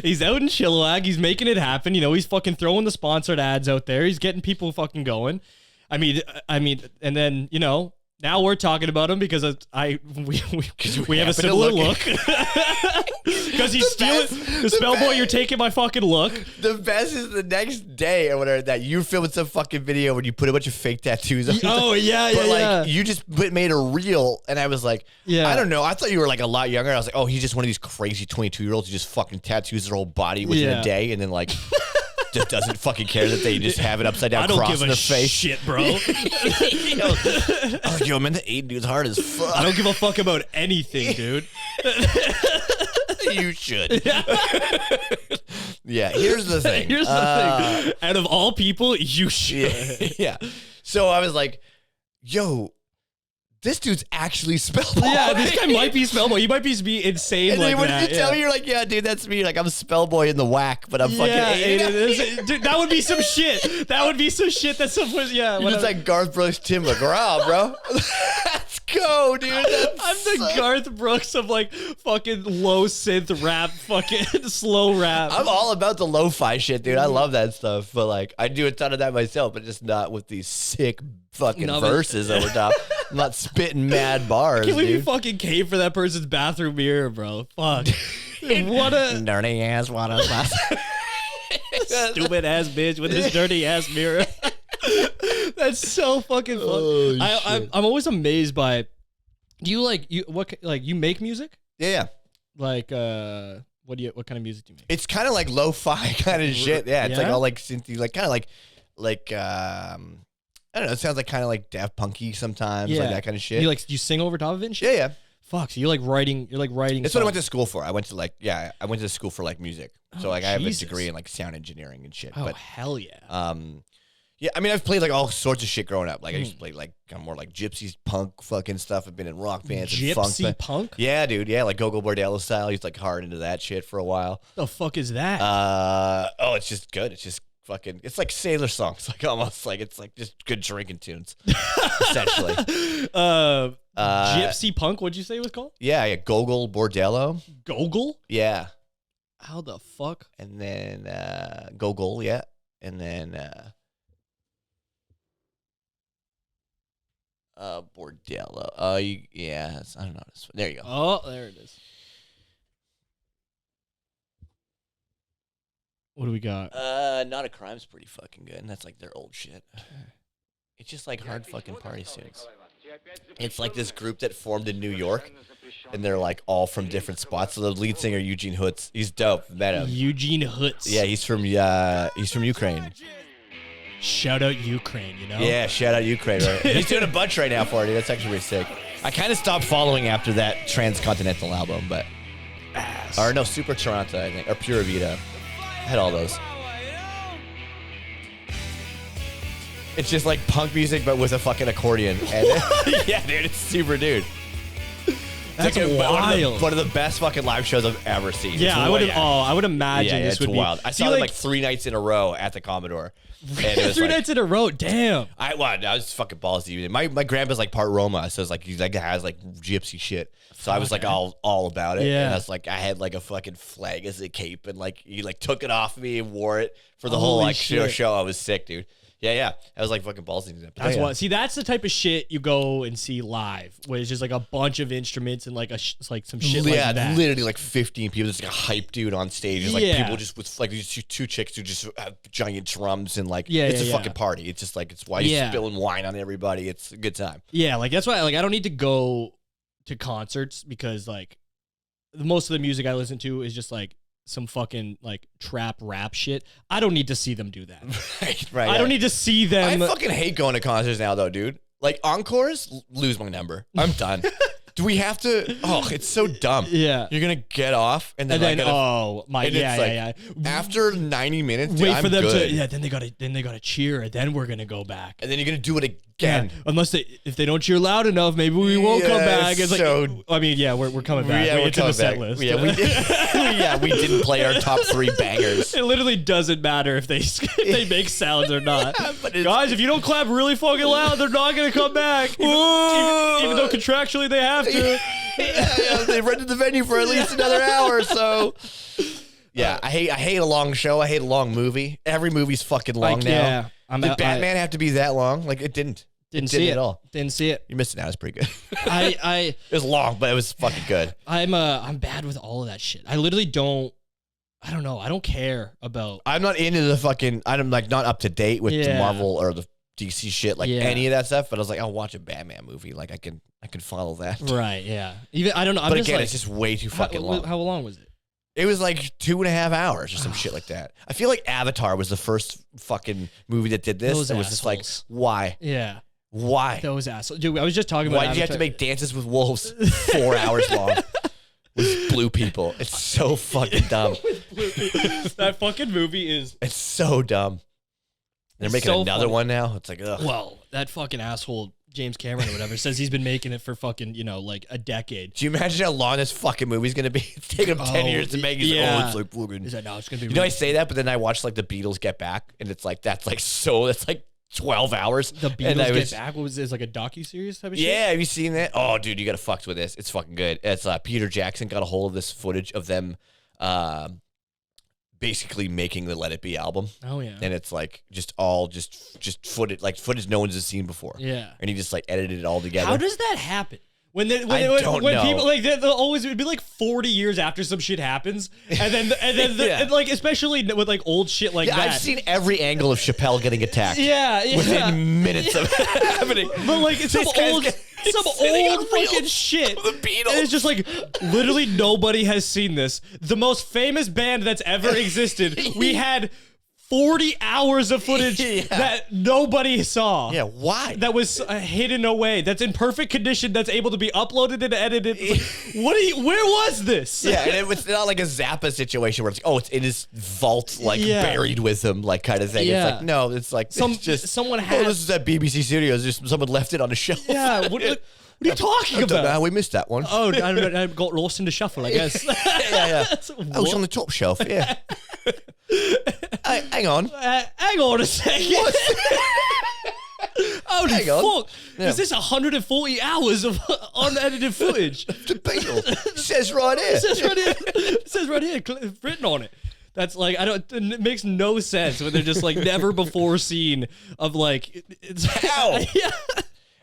He's out in Chilliwack. He's making it happen. You know, he's fucking throwing the sponsored ads out there. He's getting people fucking going. I mean, and then, you know, now we're talking about him because we have a similar look. Because he's stealing the spell boy. You're taking my fucking look. The best is the next day or whatever that you filmed some fucking video when you put a bunch of fake tattoos on. Oh yeah, But like yeah. you just made a reel, and I was like, Yeah. I don't know. I thought you were like a lot younger. I was like, oh, he's just one of these crazy 22-year-olds who just fucking tattoos their whole body within Yeah. a day, and then like just doesn't fucking care that they just have it upside down I don't cross give in a their face. shit, bro. Yo, man, the 8 dude's hard as fuck. I don't give a fuck about anything, dude. You should. Yeah, here's the thing. Here's the thing. Out of all people, you should. Yeah. So I was like, yo, this dude's actually Spellboy. Yeah, this guy might be Spellboy. He might be insane And like then when that. you tell me, you're like, yeah, dude, that's me. Like, I'm Spellboy in the whack, but I'm fucking yeah, 80. it is. Dude, that would be some shit. That would be some shit that someone, yeah. You're whatever. just like Garth Brooks, Tim McGraw, bro. Let's go, dude. I'm the Garth Brooks of like fucking low synth rap, fucking slow rap. I'm all about the lo-fi shit, dude. I love that stuff. But like, I do a ton of that myself, but just not with these sick fucking No, but- verses over top. I'm not spitting mad bars, Can't believe you dude. fucking came for that person's bathroom mirror, bro. Fuck. What a Dirty ass, what a stupid ass bitch with his dirty ass mirror. That's so fucking fun. Oh, I'm always amazed by. Do you you make music? Yeah. Like what kind of music do you make? It's kind of like lo-fi kind of shit. Yeah, it's like Yeah? all like synthy, like kind of like I don't know. It sounds like kind of like Daft Punky sometimes, like that kind of shit. You sing over top of it and shit? Yeah. Fuck, so you're like writing. You're like writing. That's what I went to songs. school for. I went to school for like music. So Oh, like I have a Jesus. degree in like sound engineering and shit. Oh But hell yeah! yeah, I mean I've played like all sorts of shit growing up. Like I used to play like kind of more like gypsies, punk, fucking stuff. I've been in rock bands, and funk Gypsy bands. punk? Yeah, dude. Yeah, like Go-Go Bordello style. I used like hard into that shit for a while. The fuck is that? Oh, it's just good. It's just fucking. It's like sailor songs, like almost like it's like just good drinking tunes, essentially. Gypsy punk. What'd you say it was called? Yeah, Gogol Bordello. Gogol. Yeah, How the fuck? And then Gogol, yeah. And then Bordello. Yeah, I don't know. There you go. Oh, there it is. What do we got? Not a Crime's pretty fucking good. And that's like their old shit. It's just like hard fucking party tunes. It's like this group that formed in New York, and they're like all from different spots. So the lead singer Eugene Hutz, he's dope. Met him. Eugene Hutz. Yeah, he's from Ukraine. Shout out Ukraine, you know? Yeah, shout out Ukraine. Right? He's doing a bunch right now for it. That's actually really sick. I kind of stopped following after that Transcontinental album, but or no, Super Toronto, I think, or Pura Vida. I had all those. It's just like punk music, but with a fucking accordion. And yeah, dude, it's super, dude. That's like wild. One of the best fucking live shows I've ever seen. Yeah, I would imagine this would be wild. I saw them like 3 nights in a row at the Commodore. And it was 3 nights in a row. Damn. I was fucking ballsy. My grandpa's like part Roma, so it's like he's like has like gypsy shit. So I was like all about it. Yeah. And I was like, I had like a fucking flag as a cape, and like he like took it off me and wore it for the whole like show. I was sick, dude. Yeah. I was like fucking ballsy. That's what. See, that's the type of shit you go and see live, where it's just like a bunch of instruments and like like some shit like that. Yeah, literally like 15 people. There's like a hype dude on stage. There's like people just with like these two chicks who just have giant drums and like it's a fucking party. It's just like it's why you're spilling wine on everybody. It's a good time. Yeah, like that's why like I don't need to go to concerts because like most of the music I listen to is just like some fucking like trap rap shit. I don't need to see them do that. right. I don't need to see them. I fucking hate going to concerts now though, dude. Like encores, lose my number. I'm done. Do we have to? Oh, it's so dumb. Yeah. You're going to get off and then after 90 minutes, wait for them to, then they gotta cheer and then we're going to go back. And then you're going to do it again. Yeah. Unless if they don't cheer loud enough, maybe we won't come back. It's so, like, I mean, we're coming back. Yeah, it's in the set list. Yeah, we did. We didn't play our top 3 bangers. It literally doesn't matter if they make sounds or not. Guys, if you don't clap really fucking loud, they're not going to come back. Even though contractually they have to. They rented the venue for at least another hour, so. Yeah, I hate a long show. I hate a long movie. Every movie's fucking long now. Yeah. Did Batman have to be that long? Like, it didn't. Didn't see it at all. Didn't see it. You're missing out. It's pretty good. It was long, but it was fucking good. I'm bad with all of that shit. I literally don't. I don't know. I don't care about. I'm not into the fucking. I'm like not up to date with the Marvel or the DC shit, like any of that stuff. But I was like, I'll watch a Batman movie. Like I can follow that. Right. Yeah. Even I don't know. But again, it's just way too fucking long. How long was it? It was like 2.5 hours or some shit like that. I feel like Avatar was the first fucking movie that did this. It was just like, why? Yeah. Why? Those assholes. Dude, I was just talking about why did you have to make Dances with Wolves 4 hours long with blue people? It's so fucking dumb. That fucking movie is... It's so dumb. They're making another one now? It's like, ugh. Well, that fucking asshole... James Cameron or whatever says he's been making it for fucking, like a decade. Do you imagine how long this fucking movie's gonna be? It's taking him 10 years to make it. Yeah. It's like fucking. He's like, no, it's gonna be. You know, I say that, but then I watched like the Beatles Get Back, and it's like that's like 12 hours. The Beatles Get Back. What was this, like a docu-series type of shit? Yeah, have you seen that? Oh, dude, you gotta fuck with this. It's fucking good. It's Peter Jackson got a hold of this footage of them, basically making the Let It Be album. Oh yeah. And it's like just footage no one's seen before. Yeah. And he just like edited it all together. How does that happen? When don't know. People like they'll always it'd be like 40 years after some shit happens, and then and like especially with like old shit like that. I've seen every angle of Chappelle getting attacked. Yeah. Within minutes of happening. But like some old fucking shit. The Beatles. And it's just like literally nobody has seen this. The most famous band that's ever existed. We had 40 hours of footage that nobody saw. Yeah, why? That was hidden away. That's in perfect condition. That's able to be uploaded and edited. Where was this? Yeah, and it's not like a Zappa situation where it's like, oh, it's in his vault, like buried with him, like kind of thing. Yeah. It's like, no, it's like someone has. Oh, this is at BBC Studios. Just someone left it on a shelf. Yeah. What are you talking about? How we missed that one. Oh, I got lost in the shuffle, I guess. yeah. I was on the top shelf. Yeah. Hang on. Hang on a second. Holy fuck. Yeah. Is this 140 hours of unedited footage. Debatable. Says right here. It says right here, written on it. That's like, it makes no sense when they're just like never before seen of like, it's How? Yeah.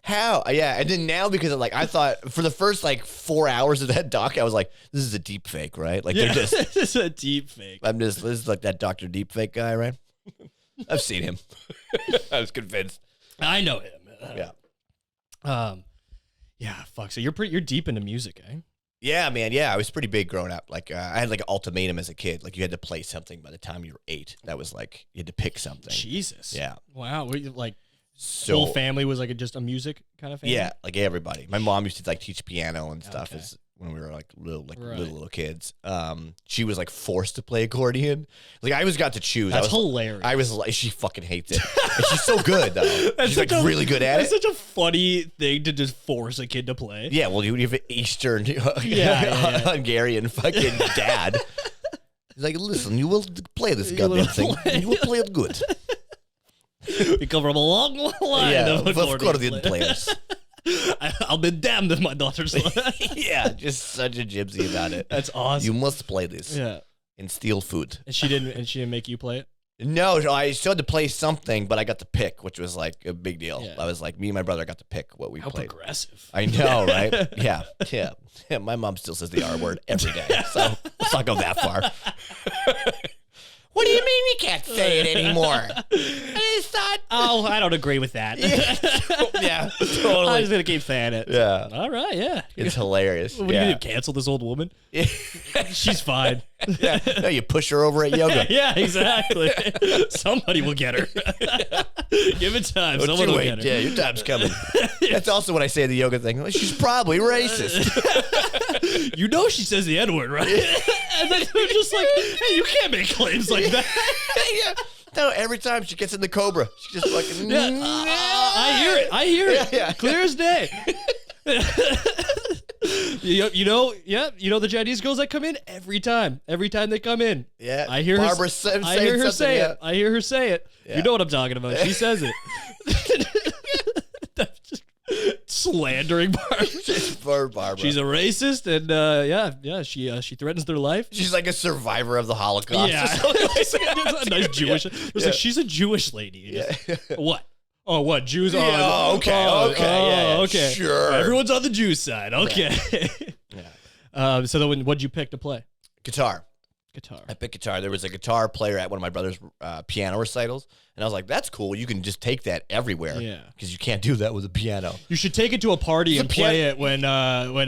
How? Yeah, and then now because of like I thought for the first like 4 hours of that doc, I was like, this is a deep fake, right? Like they're just this is a deep fake. this is like that Dr. Deep Fake guy, right? I've seen him. I was convinced. I know him. Yeah. Yeah, fuck. So you're deep into music, eh? Yeah, man. Yeah, I was pretty big growing up. Like I had like an ultimatum as a kid. Like you had to play something by the time you were 8. That was like you had to pick something. Jesus. Yeah. Wow. Were you, like So whole family was like just a music kind of family? yeah, like everybody. My mom used to like teach piano and stuff Okay. as when we were like Right. little kids. She was like forced to play accordion. Like I always got to choose. That's I was hilarious. I was like, she fucking hates it. And she's so good though. She's like such a- really good at That's it. such a funny thing to just force a kid to play. Yeah, well, you have an Eastern yeah. Hungarian fucking dad. He's like, listen, you will play this goddamn thing. You will play it good. We come from a long line of accordion players. I'll be damned if my daughter's Yeah, just such a gypsy about it. That's awesome. You must play this Yeah. and steal food. And she didn't make you play it? No, I still had to play something, but I got to pick, which was like a big deal. Yeah. I was like, me and my brother got to pick what we How played. progressive. I know, right? Yeah. My mom still says the R word every day, so let's not go that far. What do you mean you can't say it anymore? It's not. Oh, I don't agree with that. Yeah, I'm totally. just gonna keep saying it. Yeah, All right, yeah. it's hilarious. What do yeah. you do? Cancel this old woman? She's fine. Yeah. No, you push her over at yoga. Yeah, exactly. Somebody will get her. Give it time. Don't Someone you will wait. get her. Yeah, your time's coming. That's also what I say at the yoga thing. She's probably racist. You know she says the N-word, right? And then you're just like, hey, you can't make claims like that. Yeah. No, every time she gets in the Cobra, she just fucking. Yeah, I hear it. I hear it. Yeah. Clear as day. You know the Chinese girls that come in every time they come in. Yeah, I hear Barbara her. saying I hear her something, say yeah. it. I hear her say it. Yeah. You know what I'm talking about. She says it. That's just slandering Barbara. Just for Barbara. She's a racist, and she threatens their life. She's like a survivor of the Holocaust. Yeah, or something like It's that. a nice Jewish. It's like she's a Jewish lady. Yeah. What? Oh, what? Jews? Yeah, okay, yeah, okay. sure. Everyone's on the Jews side. Okay. Yeah. So then, what'd you pick to play? Guitar. Guitar. I picked guitar. There was a guitar player at one of my brother's piano recitals, and I was like, "That's cool. You can just take that everywhere." Yeah. Because you can't do that with a piano. You should take it to a party and It's a play it when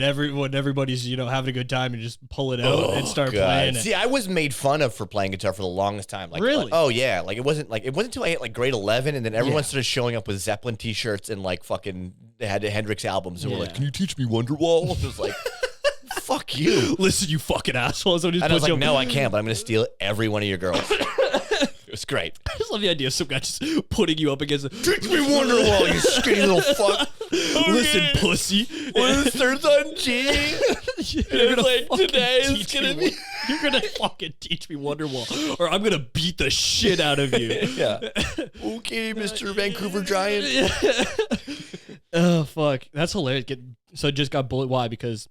everybody's having a good time and just pull it out and start playing it. See, I was made fun of for playing guitar for the longest time. Like, Really? oh yeah. Like it wasn't until I hit like grade 11, and then everyone Yeah. started showing up with Zeppelin T-shirts and like fucking they had the Hendrix albums, and were like, Yeah. "Can you teach me Wonderwall?" It was like, "Fuck you." Listen, you fucking assholes! And I was like, "No, I can't. But I'm gonna steal every one of your girls." It was great. I just love the idea of some guy just putting you up against. Teach me Wonderwall, you skinny little fuck. Listen, pussy. When it starts on G, You're gonna like, fucking today is teach gonna me be- You're gonna fucking teach me Wonderwall, or I'm gonna beat the shit out of you. yeah. Okay, Mr. Vancouver Giant. Oh fuck, that's hilarious. So it just got bullied. Why? Because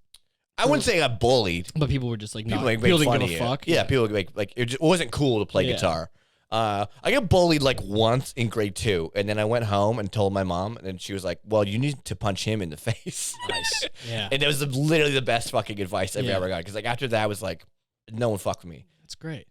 I wouldn't say I got bullied. but people were just like, People no, make people fun didn't of give you. a fuck. Yeah, people make like it wasn't cool to play Yeah. guitar. I got bullied like once in grade 2, and then I went home and told my mom, and she was like, "Well, you need to punch him in the face." Nice. Yeah, And that was literally the best fucking advice I've Yeah. ever got. Because like after that, I was like, no one fucked with me. that's great.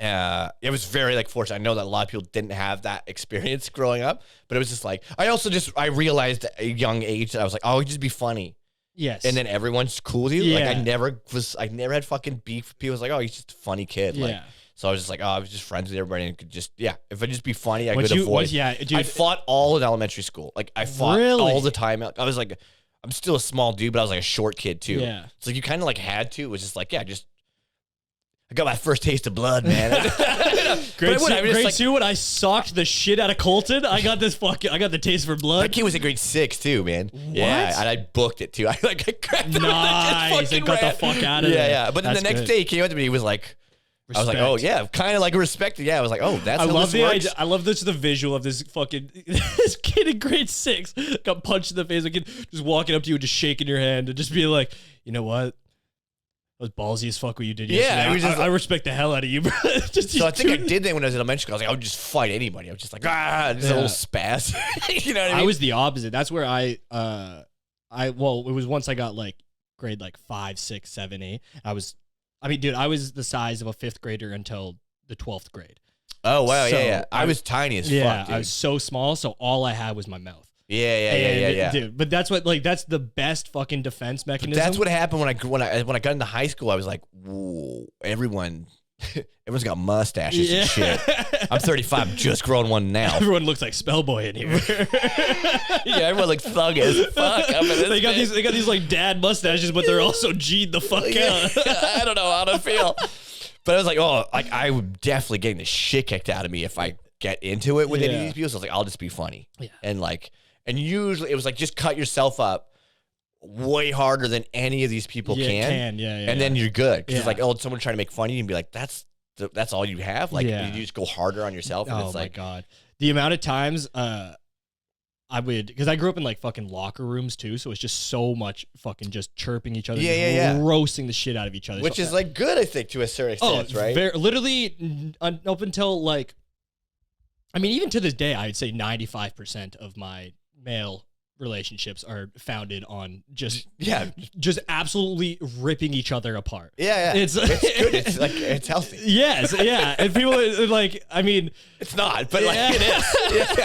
It was very like fortunate. I know that a lot of people didn't have that experience growing up, but it was just like I realized at a young age that I was like, oh, just be funny, Yes, and then everyone's cool with you. Like Yeah. I never had fucking beef. People was like, oh, he's just a funny kid. Like, yeah. so I was just like, oh, I was just friends with everybody and could just if I just be funny, I Once could you- avoid. once- yeah, dude. I fought all in elementary school. Like I fought Really? all the time. I was like, I'm still a small dude, but I was like a short kid too. Yeah. So you kind of like had to. It was just like, I got my first taste of blood, man. Grade But I would, grade like, 2 when I socked the shit out of Colton, I got the taste for my blood. kid was in grade 6 too, man. Yeah, and I booked it too. I grabbed him Nice, and got the fuck out of yeah, there. Yeah, but then the That's next good. day he came up to me. He was like, I was like, oh yeah, kind of like respected. Yeah, I was like, oh, that's I how love this works. I love the visual of this fucking this kid in grade 6 got punched in the face. Like just walking up to you and just shaking your hand and just being like, you know what? That was ballsy as fuck what you did yesterday. Yeah, I respect the hell out of you, bro. So I think I did that when I was in elementary school. I was like, I would just fight anybody. I was just like, just a little spaz. You know what I mean? I was the opposite. That's where it was once I got like grade like 5, 6, 7, 8. I was the size of a 5th grader until the 12th grade. Oh, wow. So, yeah. I was tiny as fuck, dude. I was so small. So all I had was my mouth. Yeah. Dude, but that's that's the best fucking defense mechanism. That's what happened when I got into high school. I was like, whoa, everyone's got mustaches and shit. I'm 35, just grown one now. Everyone looks like Spellboy in here. Yeah, everyone looks thug as fuck. They got these like dad mustaches, but they're also G'd the fuck out. I don't know how to feel. But I was like, oh, I would definitely getting the shit kicked out of me if I get into it with any of these people. So I was like, I'll just be funny. Yeah. And usually it was like, just cut yourself up way harder than any of these people can. And then you're good. Because it's like, oh, someone trying to make fun of you and be like, that's all you have? Like, you just go harder on yourself? And it's like, my God. The amount of times because I grew up in like fucking locker rooms too, so it's just so much fucking just chirping each other, roasting the shit out of each other. Which is like good, I think, to a certain extent, right? Literally up until like, I mean, even to this day, I would say 95% of my male relationships are founded on just absolutely ripping each other apart. It's good. It's like, it's healthy. Yes, yeah. And people are like, I mean, it's not, but like it is.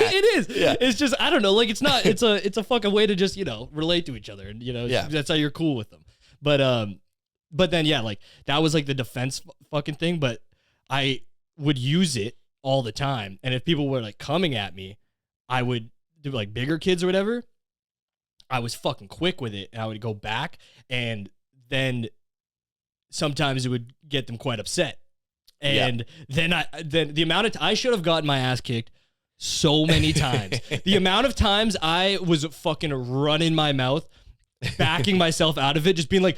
It is. Yeah. It's just, I don't know, like it's not. It's a fucking way to just, relate to each other, and that's how you're cool with them. But then like that was like the defense fucking thing. But I would use it all the time, and if people were like coming at me, I would do like bigger kids or whatever. I was fucking quick with it, and I would go back, and then sometimes it would get them quite upset. And then the amount of I should have gotten my ass kicked so many times. The amount of times I was fucking running my mouth, backing myself out of it, just being like,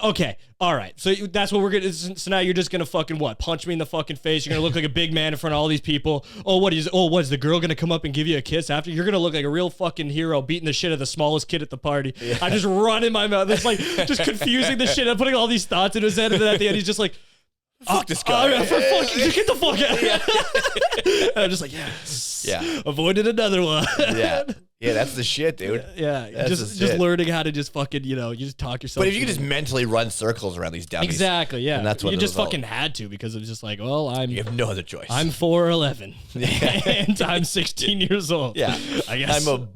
okay, all right, so that's what we're gonna. So now you're just gonna fucking what? Punch me in the fucking face. You're gonna look like a big man in front of all these people. What's the girl gonna come up and give you a kiss after? You're gonna look like a real fucking hero, beating the shit out of the smallest kid at the party. Yeah. I just run in my mouth. It's like just confusing the shit. I'm putting all these thoughts in his head, and then at the end, he's just like, fuck this guy. Get the fuck out. And I'm just like, yes. Yeah. Avoided another one. Yeah, that's the shit, dude. Yeah. Just learning how to just fucking, you just talk yourself. But if you could just mentally run circles around these dummies. Exactly, yeah. And that's what you just fucking had to, because it was just like, well, you have no other choice. I'm 4'11", and I'm 16 years old. Yeah. I guess. I'm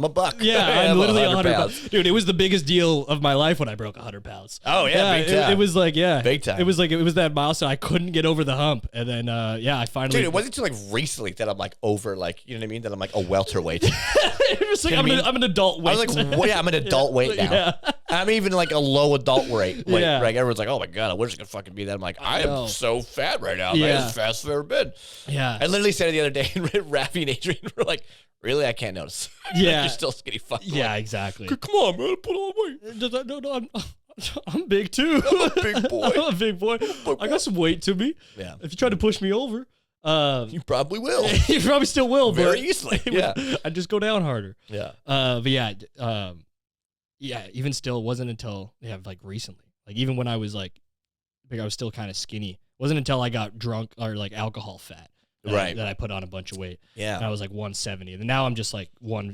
a buck. Yeah, I'm literally 100 pounds. Dude, it was the biggest deal of my life when I broke 100 pounds. Oh, yeah, big time. It was like, big time. It was that milestone. I couldn't get over the hump. And then, I finally. Dude, it wasn't until like recently that I'm like over, like, you know what I mean? That I'm like a welterweight. It was like, I'm an adult weight. I was like, I'm an adult weight now. Yeah. I'm even like a low adult weight. Like, everyone's like, oh my God, I wish I could fucking be that. I'm like, I am so fat right now. Man, as fast as I've ever been. Yeah. I literally said it the other day, and Rafi and Adrian were like, really? I can't notice. Yeah. You're still skinny fuck. Yeah, exactly. Come on, man. Put on weight. No, I'm big too. I'm a big boy. I'm a big boy. I got some weight to me. Yeah. If you try to push me over. You probably will. You probably still will. Very easily. Yeah. I'd just go down harder. Yeah. But even still, it wasn't until, like recently. Like even when I was like, I was still kind of skinny. It wasn't until I got drunk or like alcohol fat. That I put on a bunch of weight. Yeah. And I was like 170. And now I'm just like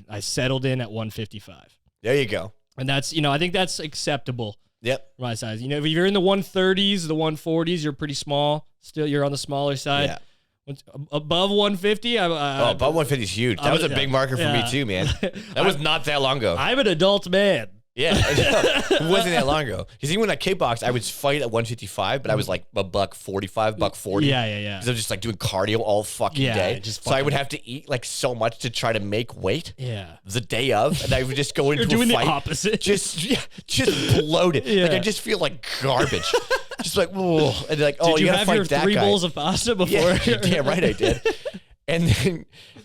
I settled in at 155. There you go. And that's, I think that's acceptable. Yep. My size. If you're in the 130s, the 140s, you're pretty small. Still, you're on the smaller side. Yeah. Above 150, above 150 is huge. That was a big marker for me too, man. That was not that long ago. I'm an adult man. Yeah, it wasn't that long ago. Because even when I kickboxed, I would fight at 155, but I was like a $145, $140. Yeah. Because I was just like doing cardio all fucking day. So I would have to eat like so much to try to make weight. Yeah. The day of, and I would just go into You're doing a fight. The opposite. Just bloated. Yeah. Like I just feel like garbage. Just like, whoa. And like, oh, did you gotta have fight your that 3 guy. bowls of pasta before? Yeah, damn right I did. And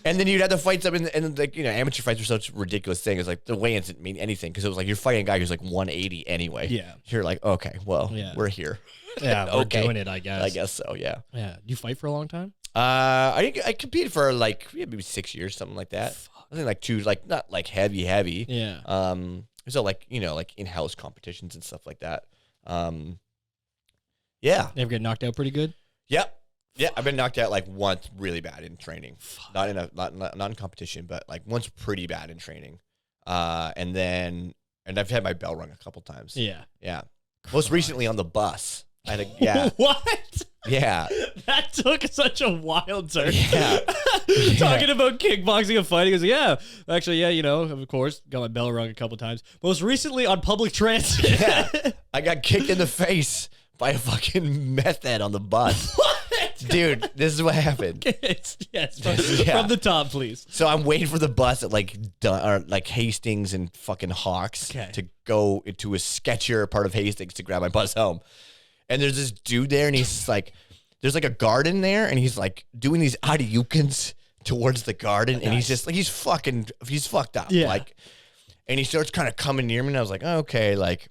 then you'd have to fight something, and like, you know, amateur fights are such a ridiculous thing. It's like the weigh-ins didn't mean anything because it was like you're fighting a guy who's like 180 anyway. Yeah. You're like, okay, well, Yeah. we're here. Yeah, we're Okay. doing it, I guess. I guess so, yeah. Yeah. You fight for a long time? I competed for like maybe 6 years, something like that. I think like two, like not like heavy. Yeah. So like, you know, like in-house competitions and stuff like that. Yeah. You ever get knocked out pretty good? Yep. Yeah, I've been knocked out like once really bad in training. Not in competition, but like once pretty bad in training. And I've had my bell rung a couple times. Yeah. Yeah. Most recently on the bus. I had yeah. What? Yeah. That took such a wild turn. Yeah. Talking about kickboxing and fighting. He goes, yeah, actually, yeah, you know, of course, got my bell rung a couple times. Most recently on public transit. Yeah. I got kicked in the face by a fucking meth head on the bus. What? Dude, this is what happened. Yes, Yeah. from the top, please. So I'm waiting for the bus at like Hastings and fucking Hawks to go into a sketchier part of Hastings to grab my bus home. And there's this dude there, and he's like, there's like a garden there, and he's like doing these adiukins towards the garden, and he's just like, he's fucked up. Yeah. Like, and he starts kind of coming near me, and I was like, oh, okay, like,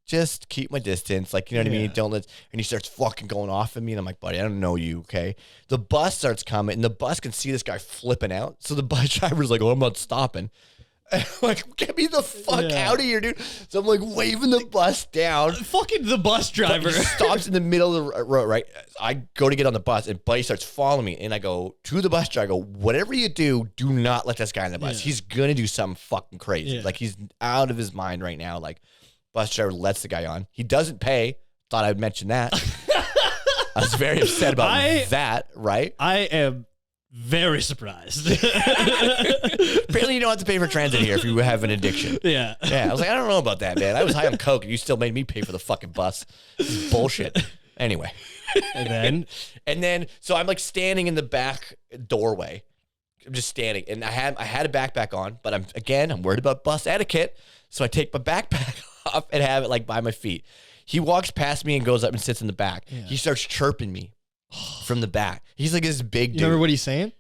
just keep my distance. Like, you know what I mean? Don't let, and he starts fucking going off at me, and I'm like, buddy, I don't know you, okay? The bus starts coming, and the bus can see this guy flipping out. So the bus driver's like, oh, I'm not stopping. And I'm like, get me the fuck out of here, dude. So I'm like waving the bus down. Fucking the bus driver. He stops in the middle of the road, right? I go to get on the bus, and Buddy starts following me. And I go to the bus driver, I go, whatever you do not let this guy in the bus. Yeah. He's going to do something fucking crazy. Yeah. Like, he's out of his mind right now. Like, bus driver lets the guy on. He doesn't pay. Thought I'd mention that. I was very upset about that, right? I am very surprised. Apparently, you don't have to pay for transit here if you have an addiction. Yeah. Yeah, I was like, I don't know about that, man. I was high on coke, and you still made me pay for the fucking bus. This is bullshit. Anyway. And then? So I'm like standing in the back doorway. I'm just standing, and I had a backpack on, but I'm worried about bus etiquette. So I take my backpack off and have it like by my feet. He walks past me and goes up and sits in the back. Yeah. He starts chirping me from the back. He's like this big dude. You remember what he's saying?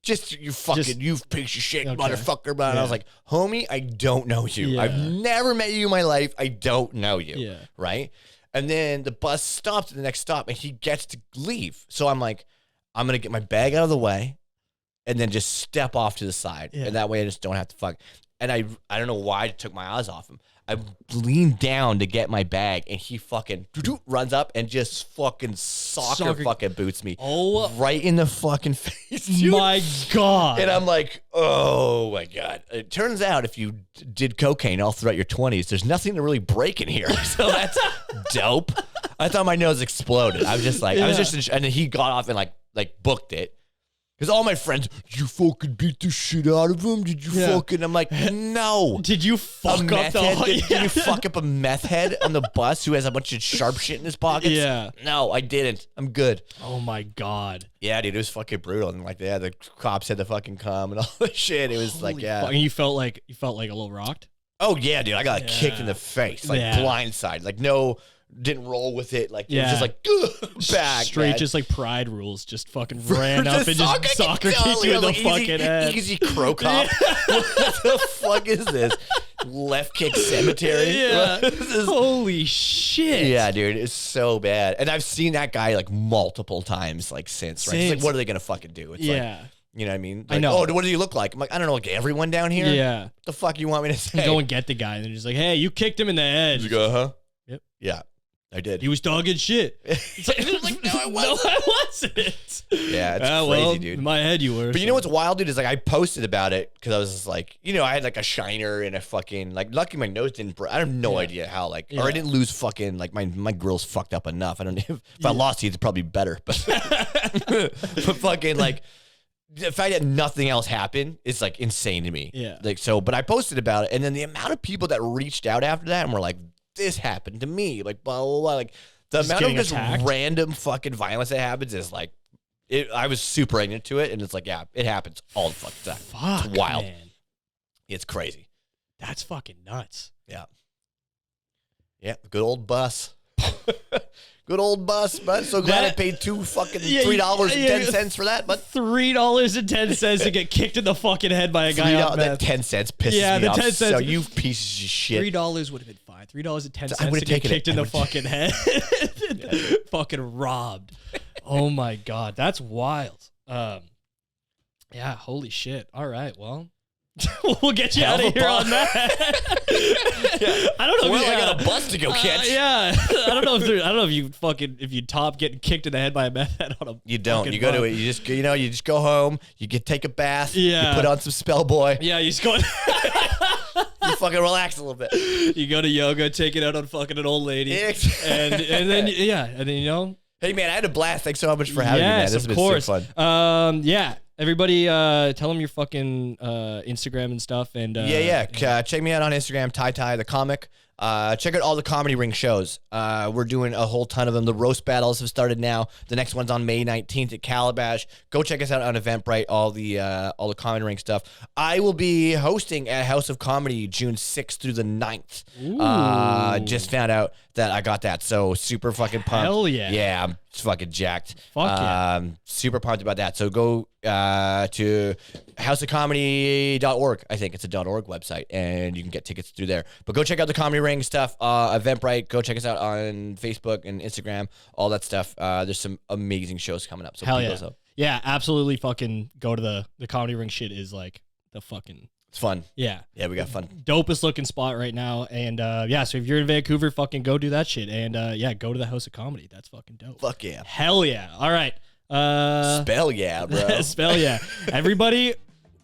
Just you piece of shit, motherfucker. But Yeah. I was like, homie, I don't know you. Yeah. I've never met you in my life. I don't know you. Yeah. Right? And then the bus stops at the next stop, and he gets to leave. So I'm like, I'm going to get my bag out of the way and then just step off to the side. Yeah. And that way I just don't have to fuck. And I don't know why I took my eyes off him. I leaned down to get my bag, and he fucking runs up and just fucking soccer fucking boots me right in the fucking face. Dude. My God. And I'm like, oh my God. It turns out if you did cocaine all throughout your 20s, there's nothing to really break in here. So that's dope. I thought my nose exploded. I was just like, and then he got off and like booked it. Because all my friends, you fucking beat the shit out of him? Did you fucking? I'm like, no. Did you fuck up meth the head? whole... Did you fuck up a meth head on the bus who has a bunch of sharp shit in his pockets? Yeah. No, I didn't. I'm good. Oh my God. Yeah, dude, it was fucking brutal. And like, yeah, the cops had to fucking come and all this shit. It was Holy like, yeah. fuck. And you felt like a little rocked? Oh yeah, dude, I got kicked in the face, like blindside, like no. Didn't roll with it. Like, it was just like, back. Straight, man. just like pride rules. Just fucking ran up and just soccer kicked you in the fucking head. Easy crow cop. What the fuck is this? Left kick cemetery? Yeah. Holy shit. Yeah, dude, it's so bad. And I've seen that guy like multiple times, like since, right? It's like, what are they gonna fucking do? It's like, you know what I mean? Like, I know. Oh, what does he look like? I'm like, I don't know, like everyone down here? Yeah. What the fuck you want me to say? You go and get the guy, and they're just like, hey, you kicked him in the head. You go, huh? Yep. Yeah. I did. He was talking shit. It's like, no, I wasn't. No, I wasn't. Yeah, it's crazy, dude. In my head, you were. But you know what's wild, dude, is like I posted about it because I was just like, you know, I had like a shiner and a fucking, like, lucky my nose didn't break. I have no idea how, like, or I didn't lose fucking, like, my grill's fucked up enough. I don't know. If I lost it, it's probably better. But, but fucking, like, the fact that nothing else happened is, like, insane to me. Yeah. Like, so, but I posted about it, and then the amount of people that reached out after that and were like, this happened to me. Like, blah, blah, blah. Like, the amount of just random fucking violence that happens is like, I was super ignorant to it, and it's like, yeah, it happens all the fucking time. Fuck, it's wild. Man. It's crazy. That's fucking nuts. Yeah. Yeah, good old bus. Good old bus, but so glad I paid $3.10 for that, but $3.10 to get kicked in the fucking head by a guy on meth. That 10 cents pisses me off. 10 cents. So you pieces of shit. $3 would have been fine. $3.10 I to would've get taken kicked it. in the fucking head. Fucking robbed. Oh my God. That's wild. Yeah, holy shit. All right, well. We'll get you Hell out of of a here bus. on that. I don't know. Well, if I got a bus to go catch. Yeah, I don't know if you top getting kicked in the head by a meth head on a. You don't. fucking You go to bus. it. You just go home. You take a bath. Yeah. You put on some Spellboy. Yeah, you just go. You fucking relax a little bit. You go to yoga, take it out on fucking an old lady, and then Hey man, I had a blast. Thanks so much for having me, man. yes, This of has course. been so fun. Yeah, everybody, tell them your fucking Instagram and stuff, and Check me out on Instagram, Ty the comic. Check out all the Comedy Ring shows. We're doing a whole ton of them. The roast battles have started now. The next one's on May 19th at Calabash. Go check us out on Eventbrite. All the Comedy Ring stuff. I will be hosting at House of Comedy June 6th through the 9th. Just found out that I got that, so super fucking pumped. Hell yeah. Yeah, I'm fucking jacked. Fuck yeah. Super pumped about that. So go to houseofcomedy.org. I think it's a .org website, and you can get tickets through there. But go check out the Comedy Ring stuff, Eventbrite. Go check us out on Facebook and Instagram, all that stuff. There's some amazing shows coming up. So hell keep yeah, those up. yeah, absolutely. Fucking go to the Comedy Ring. Shit is like the fucking. It's fun. Yeah. Yeah, we got fun. Dopest looking spot right now. And so if you're in Vancouver, fucking go do that shit. And go to the House of Comedy. That's fucking dope. Fuck yeah. Hell yeah. All right. Spell yeah, bro. Spell yeah. Everybody,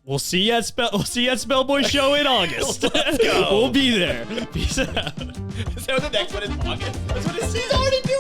we'll see you at Spellboy show in August. Let's go. We'll be there. Peace out. Is that what the next one is? August? That's what it is. He's already doing.